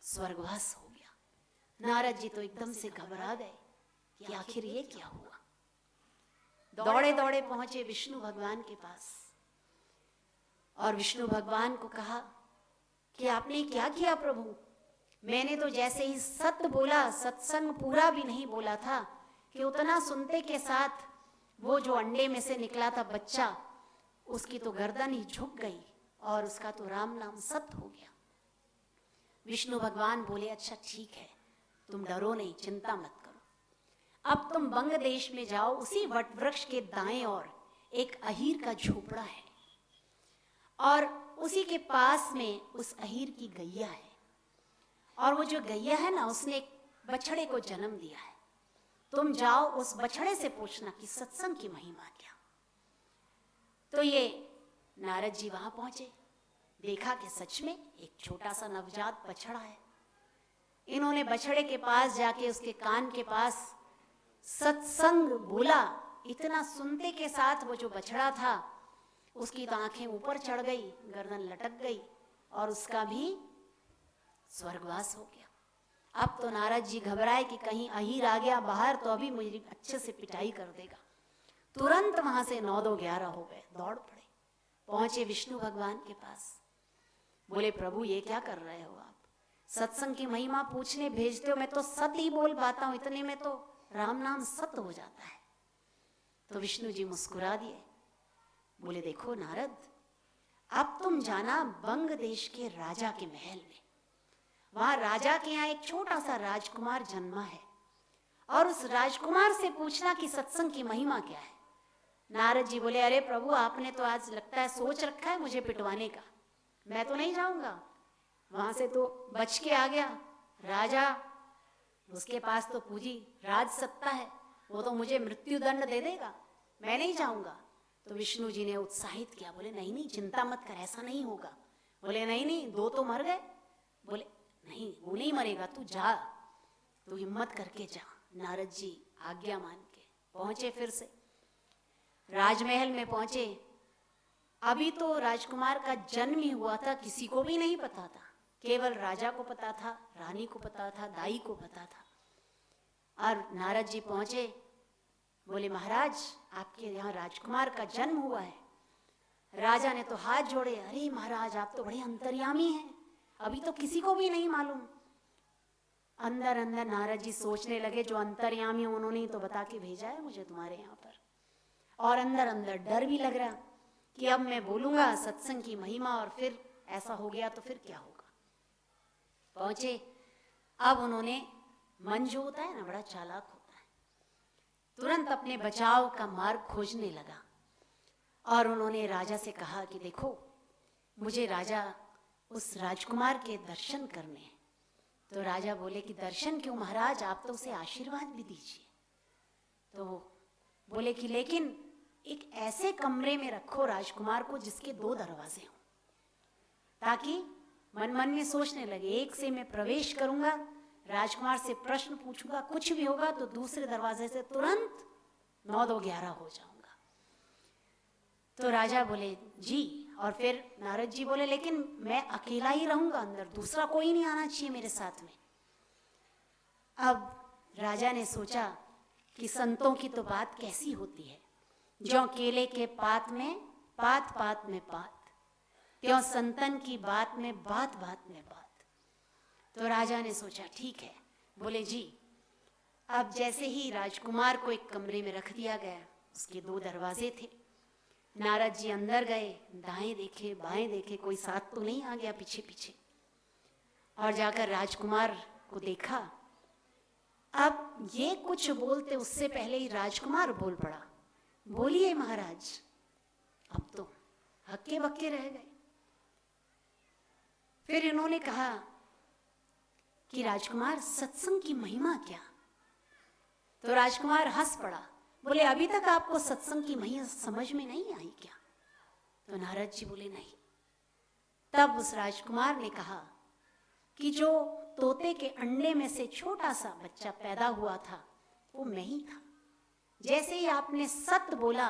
स्वर्गवास हो गया। नारद जी तो एकदम से घबरा गए कि आखिर ये क्या हुआ। दौड़े दौड़े पहुंचे विष्णु भगवान के पास, और विष्णु भगवान को कहा कि आपने क्या किया प्रभु। मैंने तो जैसे ही सत्य बोला, सत्संग पूरा भी नहीं बोला था, कि उतना सुनते के साथ वो जो अंडे में से निकला था बच्चा, उसकी तो गर्दन ही झुक गई और उसका तो राम नाम सत्य हो गया। विष्णु भगवान बोले अच्छा ठीक है, तुम डरो नहीं, चिंता मत करो। अब तुम बंग देश में जाओ, उसी वटवृक्ष के दाएं ओर एक अहीर का झोपड़ा है, और उसी के पास में उस अहीर की गैया है, और वो जो गैया है ना, उसने एक बछड़े को जन्म दिया है। तुम जाओ उस बछड़े से पूछना कि सत्संग की महिमा क्या। तो ये नारद जी वहां पहुंचे, देखा कि सच में एक छोटा सा नवजात बछड़ा है। इन्होंने बछड़े के पास जाके उसके कान के पास सत्संग बोला। इतना सुनते के साथ वो जो बछड़ा था उसकी तो आंखें ऊपर चढ़ गई, गर्दन लटक गई और उसका भी स्वर्गवास हो गया। अब तो नारद जी घबराए कि कहीं अहीर आ गया बाहर तो अभी मुझे अच्छे से पिटाई कर देगा। तुरंत वहां से 9-2-11 हो गए, दौड़ पड़े, पहुंचे विष्णु भगवान के पास। बोले प्रभु ये क्या कर रहे हो आप, सत्संग की महिमा पूछने भेजते हो, मैं तो सत ही बोल पाता हूं, इतने में तो राम नाम सत्य हो जाता है। तो विष्णु जी मुस्कुरा दिए, बोले देखो नारद, अब तुम जाना बंग देश के राजा के महल में, वहां राजा के यहाँ एक छोटा सा राजकुमार जन्मा है और उस राजकुमार से पूछना कि सत्संग की महिमा क्या है। नारद जी बोले अरे प्रभु आपने तो आज लगता है सोच रखा है मुझे पिटवाने का, मैं तो नहीं जाऊंगा, वहां से तो बच के आ गया राजा, उसके पास तो पूरी राज सत्ता है, वो तो मुझे मृत्यु दंड दे देगा, मैं नहीं जाऊंगा। तो विष्णु जी ने उत्साहित किया, बोले नहीं नहीं चिंता मत कर, ऐसा नहीं होगा। बोले नहीं नहीं 2 तो मर गए। बोले नहीं वो नहीं मरेगा, तू जा, तू हिम्मत करके जा। नारद जी आज्ञा मान के पहुंचे, फिर से राजमहल में पहुंचे। अभी तो राजकुमार का जन्म ही हुआ था, किसी को भी नहीं पता था, केवल राजा को पता था, रानी को पता था, दाई को पता था। और नारद जी पहुंचे, बोले महाराज आपके यहाँ राजकुमार का जन्म हुआ है। राजा ने तो हाथ जोड़े, अरे महाराज आप तो बड़े अंतर्यामी हैं, अभी तो किसी को भी नहीं मालूम। अंदर अंदर नारद जी सोचने लगे जो अंतर्यामी उन्होंने ही तो बता के भेजा है मुझे तुम्हारे यहाँ पर, और अंदर अंदर डर भी लग रहा कि अब मैं बोलूंगा सत्संग की महिमा और फिर ऐसा हो गया तो फिर क्या होगा। पहुंचे, अब उन्होंने, मन जो होता है ना बड़ा चालाक होता है, तुरंत अपने बचाव का मार्ग खोजने लगा और उन्होंने राजा से कहा कि देखो मुझे राजा उस राजकुमार के दर्शन करने हैं। तो राजा बोले कि दर्शन क्यों महाराज, आप तो उसे आशीर्वाद भी दीजिए। तो बोले कि लेकिन एक ऐसे कमरे में रखो राजकुमार को जिसके 2 दरवाजे हों, ताकि मन मन में सोचने लगे एक से मैं प्रवेश करूंगा, राजकुमार से प्रश्न पूछूंगा, कुछ भी होगा तो दूसरे दरवाजे से तुरंत 9-2-11 हो जाऊंगा। तो राजा बोले जी, और फिर नारद जी बोले लेकिन मैं अकेला ही रहूंगा अंदर, दूसरा कोई नहीं आना चाहिए मेरे साथ में। अब राजा ने सोचा कि संतों की तो बात कैसी होती है, ज्यों केले के पात में पात पात में पात, त्यों संतन की बात में बात बात में बात। तो राजा ने सोचा ठीक है। बोले जी, अब जैसे ही राजकुमार को एक कमरे में रख दिया गया, उसके 2 दरवाजे थे, नारद जी अंदर गए, दाएं देखे बाएं देखे, कोई साथ तो नहीं आ गया पीछे पीछे, और जाकर राजकुमार को देखा। अब ये कुछ बोलते उससे पहले ही राजकुमार बोल पड़ा, बोलिए महाराज। अब तो हक्के बक्के रह गए। फिर इन्होंने कहा कि राजकुमार सत्संग की महिमा क्या। तो राजकुमार हंस पड़ा, बोले अभी तक आपको सत्संग की महिमा समझ में नहीं आई क्या। तो नारद जी बोले नहीं। तब उस राजकुमार ने कहा कि जो तोते के अंडे में से छोटा सा बच्चा पैदा हुआ था वो मैं ही था। जैसे ही आपने सत्य बोला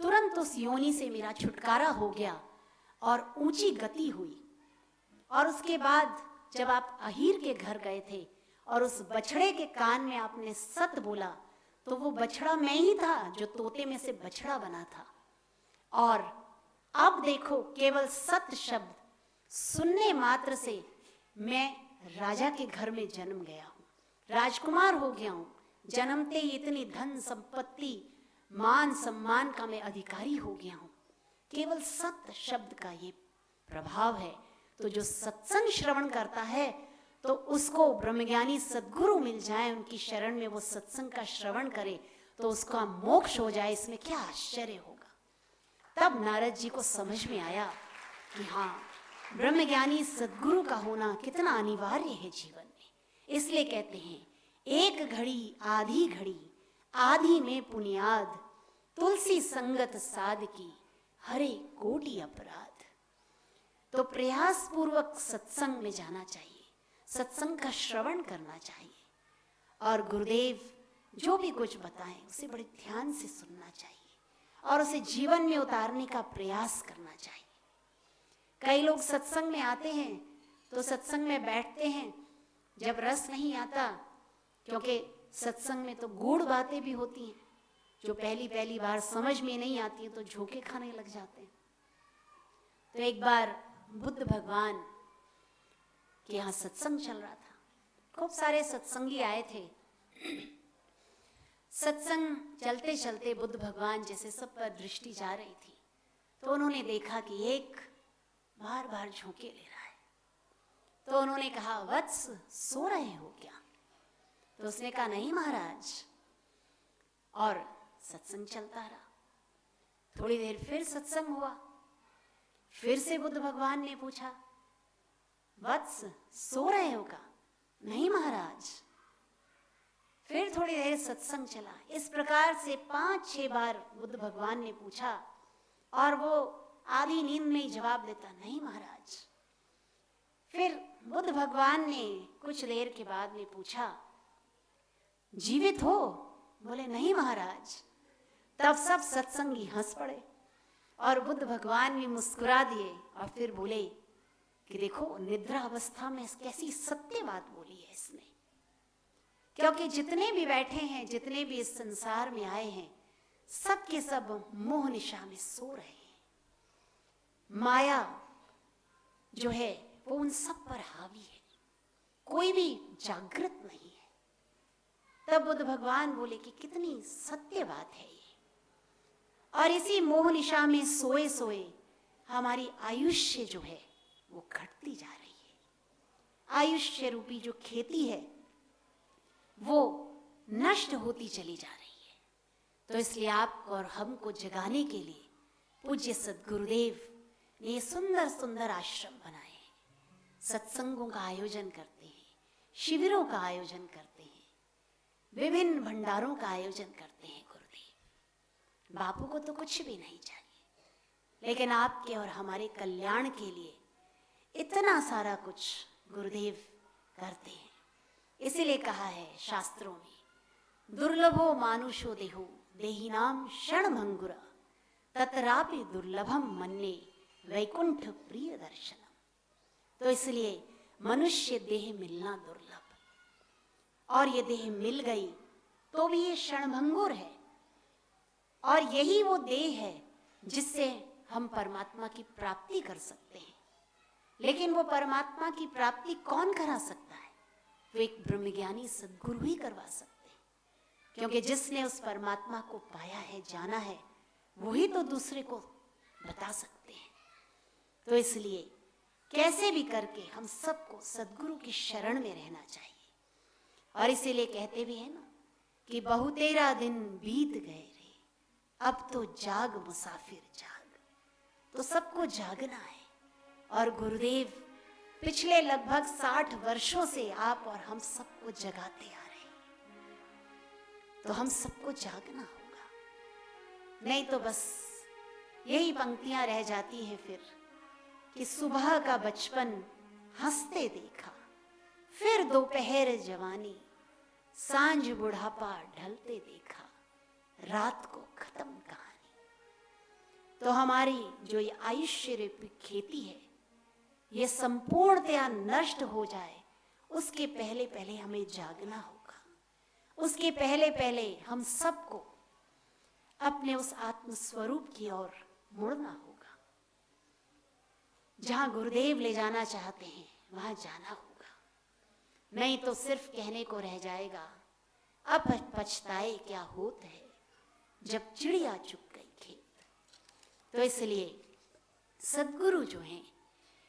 तुरंत उस योनि से मेरा छुटकारा हो गया और ऊंची गति हुई। और उसके बाद जब आप अहीर के घर गए थे और उस बछड़े के कान में आपने सत्य बोला तो वो बछड़ा मैं ही था जो तोते में से बछड़ा बना था। और अब देखो केवल सत्य शब्द सुनने मात्र से मैं राजा के घर में जन्म गया हूँ, राजकुमार हो गया हूँ। जन्मते ही इतनी धन संपत्ति मान सम्मान का मैं अधिकारी हो गया हूँ। केवल सत्य शब्द का ये प्रभाव है। तो जो सत्संग श्रवण करता है तो उसको ब्रह्मज्ञानी सद्गुरु मिल जाए, उनकी शरण में वो सत्संग का श्रवण करे तो उसका मोक्ष हो जाए, इसमें क्या आश्चर्य होगा। तब नारद जी को समझ में आया कि हाँ, ब्रह्मज्ञानी सद्गुरु का होना कितना अनिवार्य है जीवन में। इसलिए कहते हैं एक घड़ी आधी में पुनियाद, तुलसी संगत साध की हरे कोटि अपराध। तो प्रयास पूर्वक सत्संग में जाना चाहिए, सत्संग का श्रवण करना चाहिए और गुरुदेव जो भी कुछ बताएं उसे बड़े ध्यान से सुनना चाहिए और उसे जीवन में उतारने का प्रयास करना चाहिए। कई लोग सत्संग में आते हैं तो सत्संग में बैठते हैं, जब रस नहीं आता, क्योंकि सत्संग में तो गूढ़ बातें भी होती हैं जो पहली बार समझ में नहीं आती हैं, तो झोंके खाने लग जाते हैं। तो एक बार बुद्ध भगवान के यहाँ सत्संग चल रहा था, खूब सारे सत्संगी आए थे। सत्संग चलते चलते बुद्ध भगवान जैसे सब पर दृष्टि जा रही थी, तो उन्होंने देखा कि एक बार बार झोंके ले रहा है। तो उन्होंने कहा, वत्स सो रहे हो क्या? तो उसने कहा, नहीं महाराज। और सत्संग चलता रहा। थोड़ी देर फिर सत्संग हुआ, फिर से बुद्ध भगवान ने पूछा, वत्स सो रहे हो क्या? नहीं महाराज। फिर थोड़ी देर सत्संग चला। इस प्रकार से 5-6 बार बुद्ध भगवान ने पूछा और वो आधी नींद में ही जवाब देता, नहीं महाराज। फिर बुद्ध भगवान ने कुछ देर के बाद में पूछा, जीवित हो? बोले, नहीं महाराज। तब सब सत्संगी हंस पड़े और बुद्ध भगवान भी मुस्कुरा दिए और फिर बोले कि देखो, निद्रा अवस्था में कैसी सत्य बात बोली है इसने। क्योंकि जितने भी बैठे हैं, जितने भी इस संसार में आए हैं, सब के सब मोह निशा में सो रहे हैं। माया जो है वो उन सब पर हावी है, कोई भी जागृत नहीं है। तब बुद्ध भगवान बोले कि कितनी सत्य बात है ये। और इसी मोह निशा में सोए सोए हमारी आयुष्य जो है वो घटती जा रही है। आयुष्य रूपी जो खेती है वो नष्ट होती चली जा रही है। तो इसलिए आपको और हमको जगाने के लिए पूज्य सद्गुरुदेव ने सुंदर सुंदर आश्रम बनाए हैं, सत्संगों का आयोजन करते हैं, शिविरों का आयोजन करते हैं, विभिन्न भंडारों का आयोजन करते हैं। गुरुदेव बापू को तो कुछ भी नहीं चाहिए, लेकिन आपके और हमारे कल्याण के लिए इतना सारा कुछ गुरुदेव करते हैं। इसीलिए कहा है शास्त्रों में, दुर्लभो मानुषो देहो देहिनाम क्षण भंगुरा तत्रापि दुर्लभम मन्ने वैकुंठ प्रिय दर्शनम। तो इसलिए मनुष्य देह मिलना दुर्लभ, और ये देह मिल गई तो भी ये क्षणभंगुर है। और यही वो देह है जिससे हम परमात्मा की प्राप्ति कर सकते हैं। लेकिन वो परमात्मा की प्राप्ति कौन करा सकता है? वो एक ब्रह्मज्ञानी सद्गुरु ही करवा सकते हैं, क्योंकि जिसने उस परमात्मा को पाया है, जाना है, वही तो दूसरे को बता सकते हैं। तो इसलिए कैसे भी करके हम सबको सद्गुरु की शरण में रहना चाहिए। और इसीलिए कहते भी हैं ना कि बहुतेरा दिन बीत गए रे, अब तो जाग मुसाफिर जाग। तो सबको जागना है। और गुरुदेव पिछले लगभग 60 वर्षों से आप और हम सबको जगाते आ रहे हैं। तो हम सबको जागना होगा, नहीं तो बस यही पंक्तियां रह जाती हैं फिर कि सुबह का बचपन हंसते देखा, फिर दोपहर जवानी, सांझ बुढ़ापा ढलते देखा, रात को खत्म कहानी। तो हमारी जो ये आयुष्य रूपी खेती है, ये संपूर्णतया नष्ट हो जाए, उसके पहले पहले हमें जागना होगा। उसके पहले पहले हम सबको अपने उस आत्म स्वरूप की ओर मुड़ना होगा। जहां गुरुदेव ले जाना चाहते हैं वहां जाना होगा, नहीं तो सिर्फ कहने को रह जाएगा, अब पछताए क्या होत है जब चिड़िया चुग गई खेत। तो इसलिए सद्गुरु जो हैं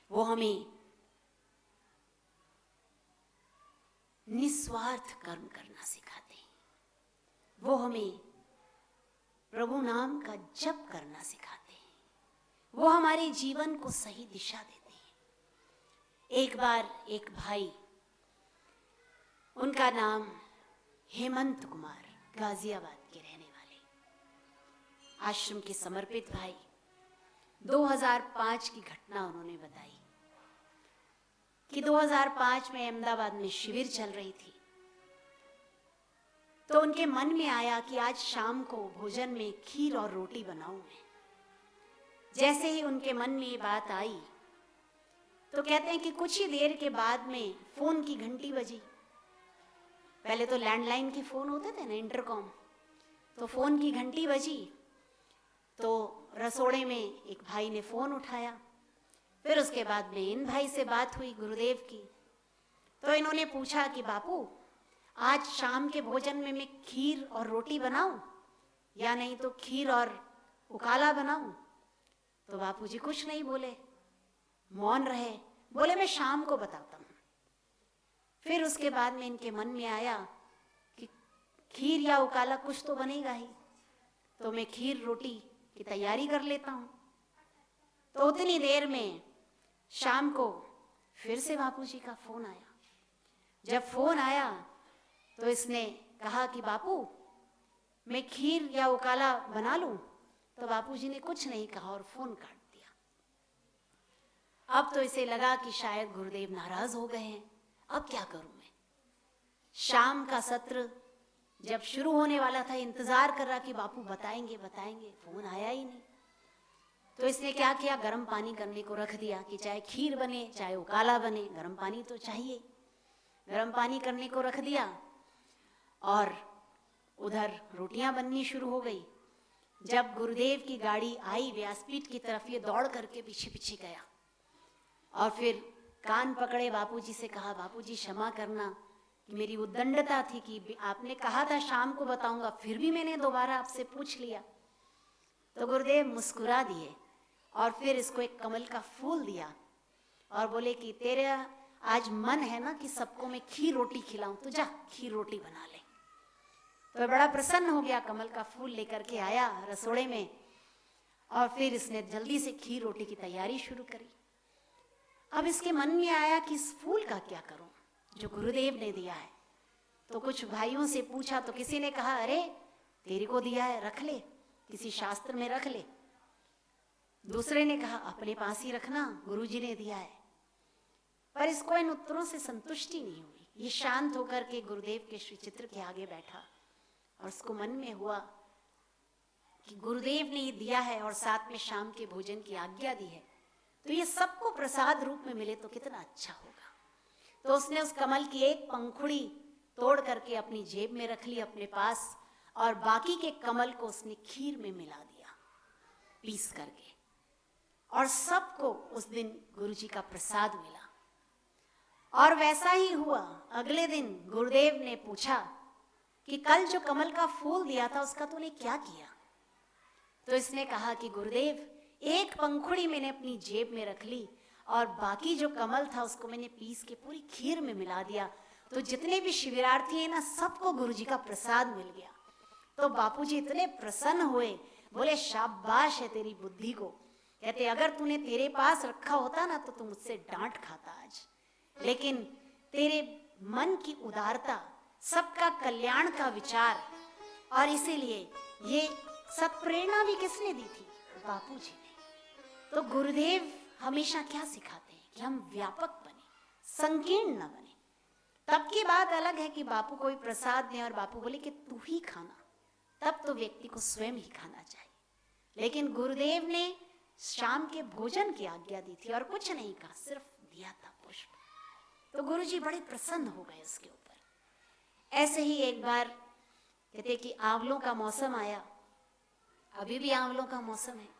वो हमें निस्वार्थ कर्म करना सिखाते हैं, वो हमें प्रभु नाम का जप करना सिखाते हैं, वो हमारे जीवन को सही दिशा देते हैं। एक बार एक भाई, उनका नाम हेमंत कुमार, गाजियाबाद के रहने वाले, आश्रम के समर्पित भाई, 2005 की घटना उन्होंने बताई कि 2005 में अहमदाबाद में शिविर चल रही थी, तो उनके मन में आया कि आज शाम को भोजन में खीर और रोटी बनाऊं मैं। जैसे ही उनके मन में ये बात आई तो कहते हैं कि कुछ ही देर के बाद में फोन की घंटी बजी। पहले तो लैंडलाइन के फोन होते थे ना, इंटरकॉम, तो फोन की घंटी बजी तो रसोड़े में एक भाई ने फोन उठाया। फिर उसके बाद में इन भाई से बात हुई गुरुदेव की, तो इन्होंने पूछा कि बापू आज शाम के भोजन में मैं खीर और रोटी बनाऊं या नहीं तो खीर और उकाला बनाऊं। तो बापूजी कुछ नहीं बोले, मौन रहे, बोले मैं शाम को बताता हूं। फिर उसके बाद में इनके मन में आया कि खीर या उकाला कुछ तो बनेगा ही, तो मैं खीर रोटी की तैयारी कर लेता हूं। तो उतनी देर में शाम को फिर से बापूजी का फोन आया। जब फोन आया तो इसने कहा कि बापू मैं खीर या उकाला बना लूं, तो बापूजी ने कुछ नहीं कहा और फोन काट दिया। अब तो इसे लगा कि शायद गुरुदेव नाराज हो गए हैं, अब क्या करूं मैं। शाम का सत्र जब शुरू होने वाला था, इंतजार कर रहा कि बापू बताएंगे बताएंगे, फोन आया ही नहीं। तो इसने क्या किया, गर्म पानी करने को रख दिया कि चाहे खीर बने चाहे उकाला बने, गर्म पानी तो चाहिए। गर्म पानी करने को रख दिया और उधर रोटियां बननी शुरू हो गई। जब गुरुदेव की गाड़ी आई व्यासपीठ की तरफ, ये दौड़ करके पीछे पीछे गया और फिर कान पकड़े बापूजी से कहा, बापूजी क्षमा करना कि मेरी उद्दंडता थी कि आपने कहा था शाम को बताऊंगा, फिर भी मैंने दोबारा आपसे पूछ लिया। तो गुरुदेव मुस्कुरा दिए और फिर इसको एक कमल का फूल दिया और बोले कि तेरा आज मन है ना कि सबको मैं खीर रोटी खिलाऊं, तो जा खीर रोटी बना ले। तो बड़ा प्रसन्न हो गया, कमल का फूल लेकर के आया रसोड़े में और फिर इसने जल्दी से खीर रोटी की तैयारी शुरू करी। अब इसके मन में आया कि इस फूल का क्या करूं जो गुरुदेव ने दिया है। तो कुछ भाइयों से पूछा तो किसी ने कहा, अरे तेरे को दिया है रख ले, किसी शास्त्र में रख ले। दूसरे ने कहा अपने पास ही रखना, गुरुजी ने दिया है। पर इसको इन उत्तरों से संतुष्टि नहीं हुई। ये शांत होकर के गुरुदेव के श्री चित्र के आगे बैठा और उसको मन में हुआ कि गुरुदेव ने ये दिया है और साथ में शाम के भोजन की आज्ञा दी है, तो ये सबको प्रसाद रूप में मिले तो कितना अच्छा होगा। तो उसने उस कमल की एक पंखुड़ी तोड़ करके अपनी जेब में रख ली अपने पास और बाकी के कमल को उसने खीर में मिला दिया पीस करके, और सबको उस दिन गुरुजी का प्रसाद मिला। और वैसा ही हुआ। अगले दिन गुरुदेव ने पूछा कि कल जो कमल का फूल दिया था उसका तूने क्या किया। तो इसने कहा कि गुरुदेव एक पंखुड़ी मैंने अपनी जेब में रख ली और बाकी जो कमल था उसको मैंने पीस के पूरी खीर में मिला दिया, तो जितने भी शिविरार्थी हैं ना सबको गुरुजी का प्रसाद मिल गया। तो बापूजी इतने प्रसन्न हुए, बोले शाबाश है तेरी बुद्धि को। कहते अगर तूने तेरे पास रखा होता ना तो तू मुझसे डांट खाता आज, लेकिन तेरे मन की उदारता, सबका कल्याण का विचार, और इसीलिए ये सत्प्रेरणा भी किसने दी थी, बापूजी ने। तो गुरुदेव हमेशा क्या सिखाते हैं कि हम व्यापक बने, संकीर्ण न बने। तब की बात अलग है कि बापू कोई प्रसाद दें और बापू बोले कि तू ही खाना, तब तो व्यक्ति को स्वयं ही खाना चाहिए। लेकिन गुरुदेव ने शाम के भोजन की आज्ञा दी थी और कुछ नहीं कहा, सिर्फ दिया था पुष्प। तो गुरुजी बड़े प्रसन्न हो गए उसके ऊपर। ऐसे ही एक बार कहते कि आंवलों का मौसम आया, अभी भी आंवलों का मौसम है।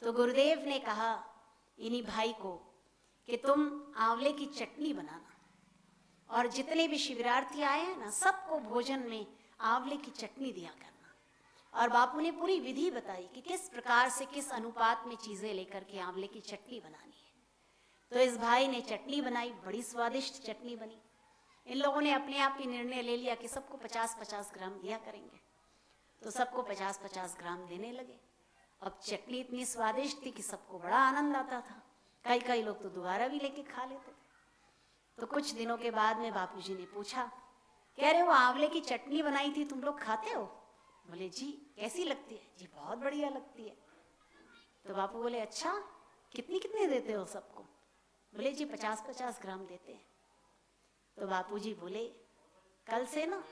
तो गुरुदेव ने कहा इन्हीं भाई को कि तुम आंवले की चटनी बनाना और जितने भी शिविरार्थी आए हैं ना सबको भोजन में आंवले की चटनी दिया करना। और बापू ने पूरी विधि बताई कि किस प्रकार से किस अनुपात में चीजें लेकर के आंवले की चटनी बनानी है। तो इस भाई ने चटनी बनाई, बड़ी स्वादिष्ट चटनी बनी। इन लोगों ने अपने आप ही निर्णय ले लिया कि सबको 50-50 ग्राम दिया करेंगे, तो सबको 50-50 ग्राम देने लगे। अब चटनी इतनी स्वादिष्ट थी कि सबको बड़ा आनंद आता था, कई लोग तो दोबारा भी लेके खा लेते थे। तो कुछ दिनों के बाद में बापूजी ने पूछा कह रहे हो आंवले की चटनी बनाई थी, तुम लोग खाते हो? बोले जी। कैसी लगती है? जी बहुत बढ़िया लगती है। तो बापू बोले अच्छा, कितनी कितनी देते हो सबको? बोले जी 50-50 ग्राम देते हैं। तो बापू जी बोले कल से ना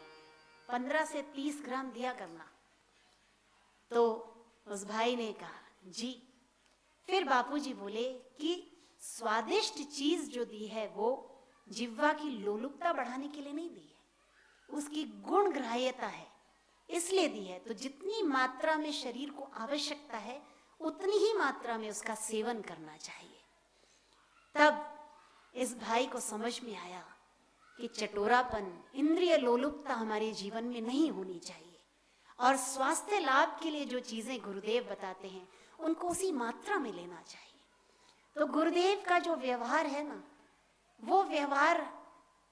15 से 30 ग्राम दिया करना। तो उस भाई ने कहा जी। फिर बापूजी बोले कि स्वादिष्ट चीज जो दी है वो जिह्वा की लोलुपता बढ़ाने के लिए नहीं दी है, उसकी गुण ग्राह्यता है इसलिए दी है। तो जितनी मात्रा में शरीर को आवश्यकता है उतनी ही मात्रा में उसका सेवन करना चाहिए। तब इस भाई को समझ में आया कि चटोरापन, इंद्रिय लोलुपता हमारे जीवन में नहीं होनी चाहिए और स्वास्थ्य लाभ के लिए जो चीजें गुरुदेव बताते हैं उनको उसी मात्रा में लेना चाहिए। तो गुरुदेव का जो व्यवहार है ना, वो व्यवहार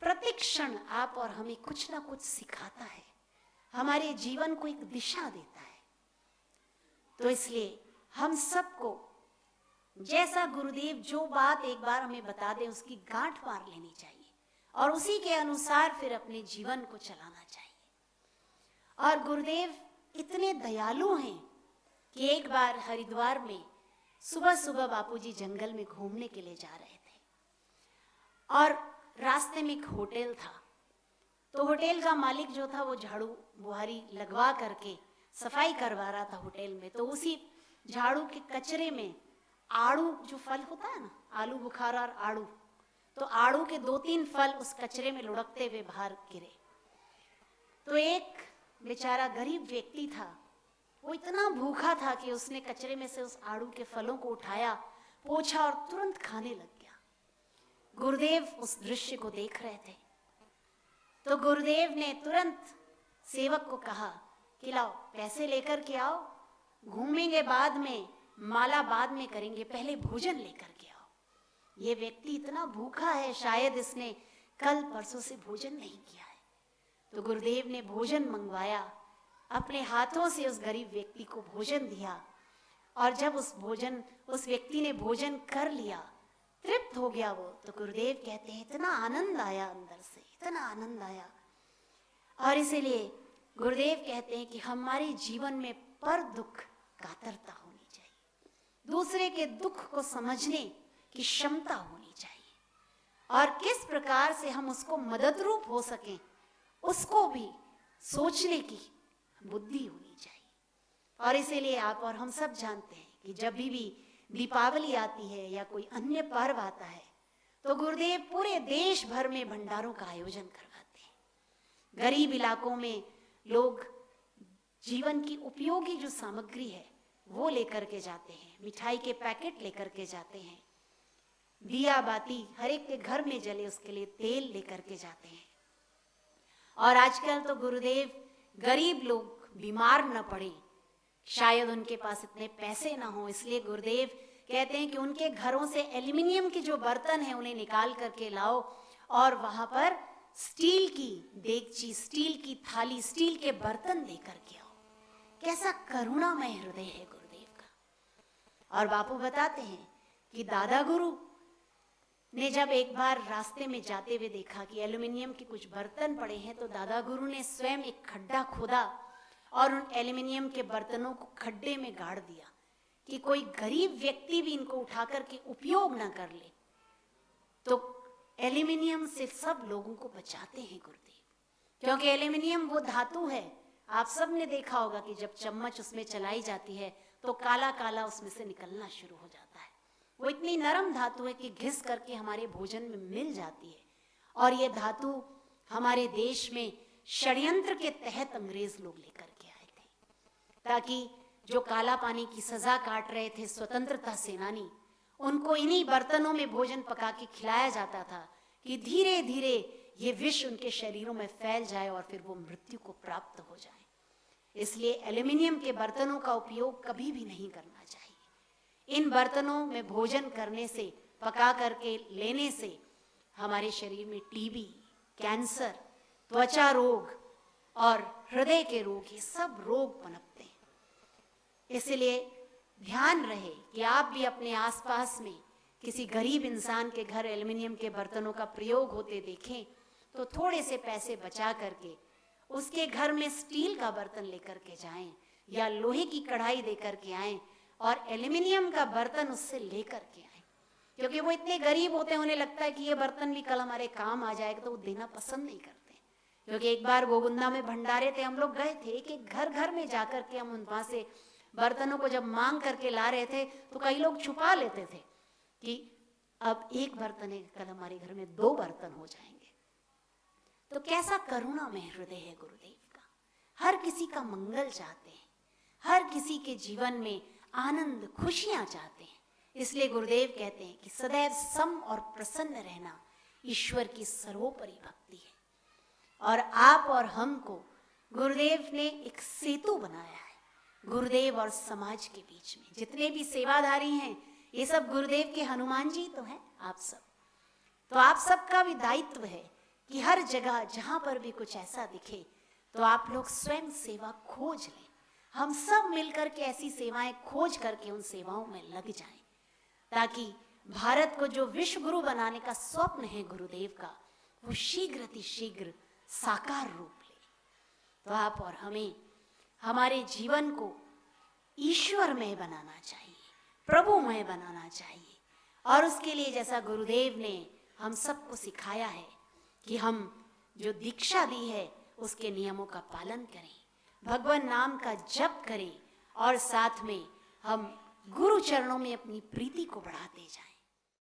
प्रतिक्षण आप और हमें कुछ ना कुछ सिखाता है, हमारे जीवन को एक दिशा देता है। तो इसलिए हम सबको जैसा गुरुदेव जो बात एक बार हमें बता दें उसकी गांठ मार लेनी चाहिए और उसी के अनुसार फिर अपने जीवन को चलाना चाहिए। और गुरुदेव इतने दयालु हैं कि एक बार हरिद्वार में सुबह सुबह बापूजी जंगल में घूमने के लिए जा रहे थे और रास्ते में एक होटल था। तो होटल का मालिक जो था वो झाड़ू बुहारी लगवा करके सफाई करवा रहा था होटल में। तो उसी झाड़ू के कचरे में आड़ू जो फल होता है ना, आलू बुखारा और आड़ू, तो आड़ू के 2-3 फल उस कचरे में लुढ़कते हुए बाहर गिरे। तो एक बेचारा गरीब व्यक्ति था, वो इतना भूखा था कि उसने कचरे में से उस आड़ू के फलों को उठाया, पोंछा और तुरंत खाने लग गया। गुरुदेव उस दृश्य को देख रहे थे। तो गुरुदेव ने तुरंत सेवक को कहा कि लाओ पैसे लेकर के आओ, घूमेंगे बाद में, माला बाद में करेंगे, पहले भोजन लेकर के आओ। ये व्यक्ति इतना भूखा है, शायद इसने कल परसों से भोजन नहीं किया है। तो गुरुदेव ने भोजन मंगवाया, अपने हाथों से उस गरीब व्यक्ति को भोजन दिया और जब उस व्यक्ति ने भोजन कर लिया, तृप्त हो गया वो, तो गुरुदेव कहते हैं इतना आनंद आया अंदर से, इतना आनंद आया। और इसीलिए गुरुदेव कहते हैं कि हमारे जीवन में पर दुख कातरता होनी चाहिए, दूसरे के दुख को समझने की क्षमता होनी चाहिए और किस प्रकार से हम उसको मदद रूप हो सकें उसको भी सोचने की बुद्धि होनी चाहिए। और इसीलिए आप और हम सब जानते हैं कि जब भी दीपावली आती है या कोई अन्य पर्व आता है तो गुरुदेव पूरे देश भर में भंडारों का आयोजन करवाते हैं। गरीब इलाकों में लोग जीवन की उपयोगी जो सामग्री है वो लेकर के जाते हैं, मिठाई के पैकेट लेकर के जाते हैं, दिया बाती हर एक के घर में जले उसके लिए तेल लेकर के जाते हैं। और आजकल तो गुरुदेव गरीब लोग बीमार न पड़े, शायद उनके पास इतने पैसे ना हो, इसलिए गुरुदेव कहते हैं कि उनके घरों से एल्युमिनियम के जो बर्तन हैं उन्हें निकाल करके लाओ और वहां पर स्टील की देगची, स्टील की थाली, स्टील के बर्तन लेकर के आओ। कैसा करुणामय हृदय है गुरुदेव का। और बापू बताते हैं कि दादा गुरु ने जब एक बार रास्ते में जाते हुए देखा कि एल्युमिनियम के कुछ बर्तन पड़े हैं तो दादा गुरु ने स्वयं एक खड्डा खोदा और उन एल्युमिनियम के बर्तनों को खड्डे में गाड़ दिया कि कोई गरीब व्यक्ति भी इनको उठा करके उपयोग ना कर ले। तो एल्युमिनियम से सब लोगों को बचाते हैं गुरुदेव, क्योंकि एल्युमिनियम वो धातु है, आप सब ने देखा होगा कि जब चम्मच उसमें चलाई जाती है तो काला काला उसमें से निकलना शुरू हो जाता है। वो इतनी नरम धातु है कि घिस करके हमारे भोजन में मिल जाती है। और ये धातु हमारे देश में षड्यंत्र के तहत अंग्रेज लोग लेकर के आए थे, ताकि जो काला पानी की सजा काट रहे थे स्वतंत्रता सेनानी, उनको इन्हीं बर्तनों में भोजन पका के खिलाया जाता था कि धीरे धीरे ये विष उनके शरीरों में फैल जाए और फिर वो मृत्यु को प्राप्त हो जाए। इसलिए एल्युमिनियम के बर्तनों का उपयोग कभी भी नहीं करना चाहिए। इन बर्तनों में भोजन करने से, पका करके लेने से हमारे शरीर में टीबी, कैंसर, त्वचा रोग और हृदय के रोग, ये सब रोग पनपते हैं। इसलिए ध्यान रहे कि आप भी अपने आसपास में किसी गरीब इंसान के घर एल्युमिनियम के बर्तनों का प्रयोग होते देखें तो थोड़े से पैसे बचा करके उसके घर में स्टील का बर्तन लेकर के जाएं या लोहे की कढ़ाई देकर के आएं और एल्युमिनियम का बर्तन उससे लेकर के आएं। क्योंकि वो इतने गरीब होते हैं, उन्हें लगता है कि ये बर्तन भी कल हमारे काम आ जाएगा, तो वो देना पसंद नहीं करते। क्योंकि एक बार गोविंदा में भंडारे थे, हम लोग गए थे कि घर घर में जाकर के हम वहां से बर्तनों को जब मांग करके ला रहे थे तो कई लोग छुपा लेते थे कि अब एक बर्तन है, कल हमारे घर में 2 बर्तन हो जाएंगे। तो कैसा करुणामय हृदय है गुरुदेव का, हर किसी का मंगल चाहते हैं, हर किसी के जीवन में आनंद खुशियां चाहते हैं। इसलिए गुरुदेव कहते हैं कि सदैव सम और प्रसन्न रहना ईश्वर की सर्वोपरि भक्ति है। और आप और हमको गुरुदेव ने एक सेतु बनाया है गुरुदेव और समाज के बीच में। जितने भी सेवाधारी हैं ये सब गुरुदेव के हनुमान जी तो हैं, आप सब। तो आप सबका भी दायित्व है कि हर जगह जहां पर भी कुछ ऐसा दिखे तो आप लोग स्वयं सेवा खोज लें। हम सब मिलकर के ऐसी सेवाएं खोज करके उन सेवाओं में लग जाएं, ताकि भारत को जो विश्व गुरु बनाने का स्वप्न है गुरुदेव का, वो शीघ्र अतिशीघ्र साकार रूप ले। तो आप और हमें हमारे जीवन को ईश्वरमय बनाना चाहिए, प्रभुमय बनाना चाहिए। और उसके लिए जैसा गुरुदेव ने हम सबको सिखाया है कि हम जो दीक्षा दी है उसके नियमों का पालन करें, भगवान नाम का जप करें और साथ में हम गुरु चरणों में अपनी प्रीति को बढ़ाते जाएं।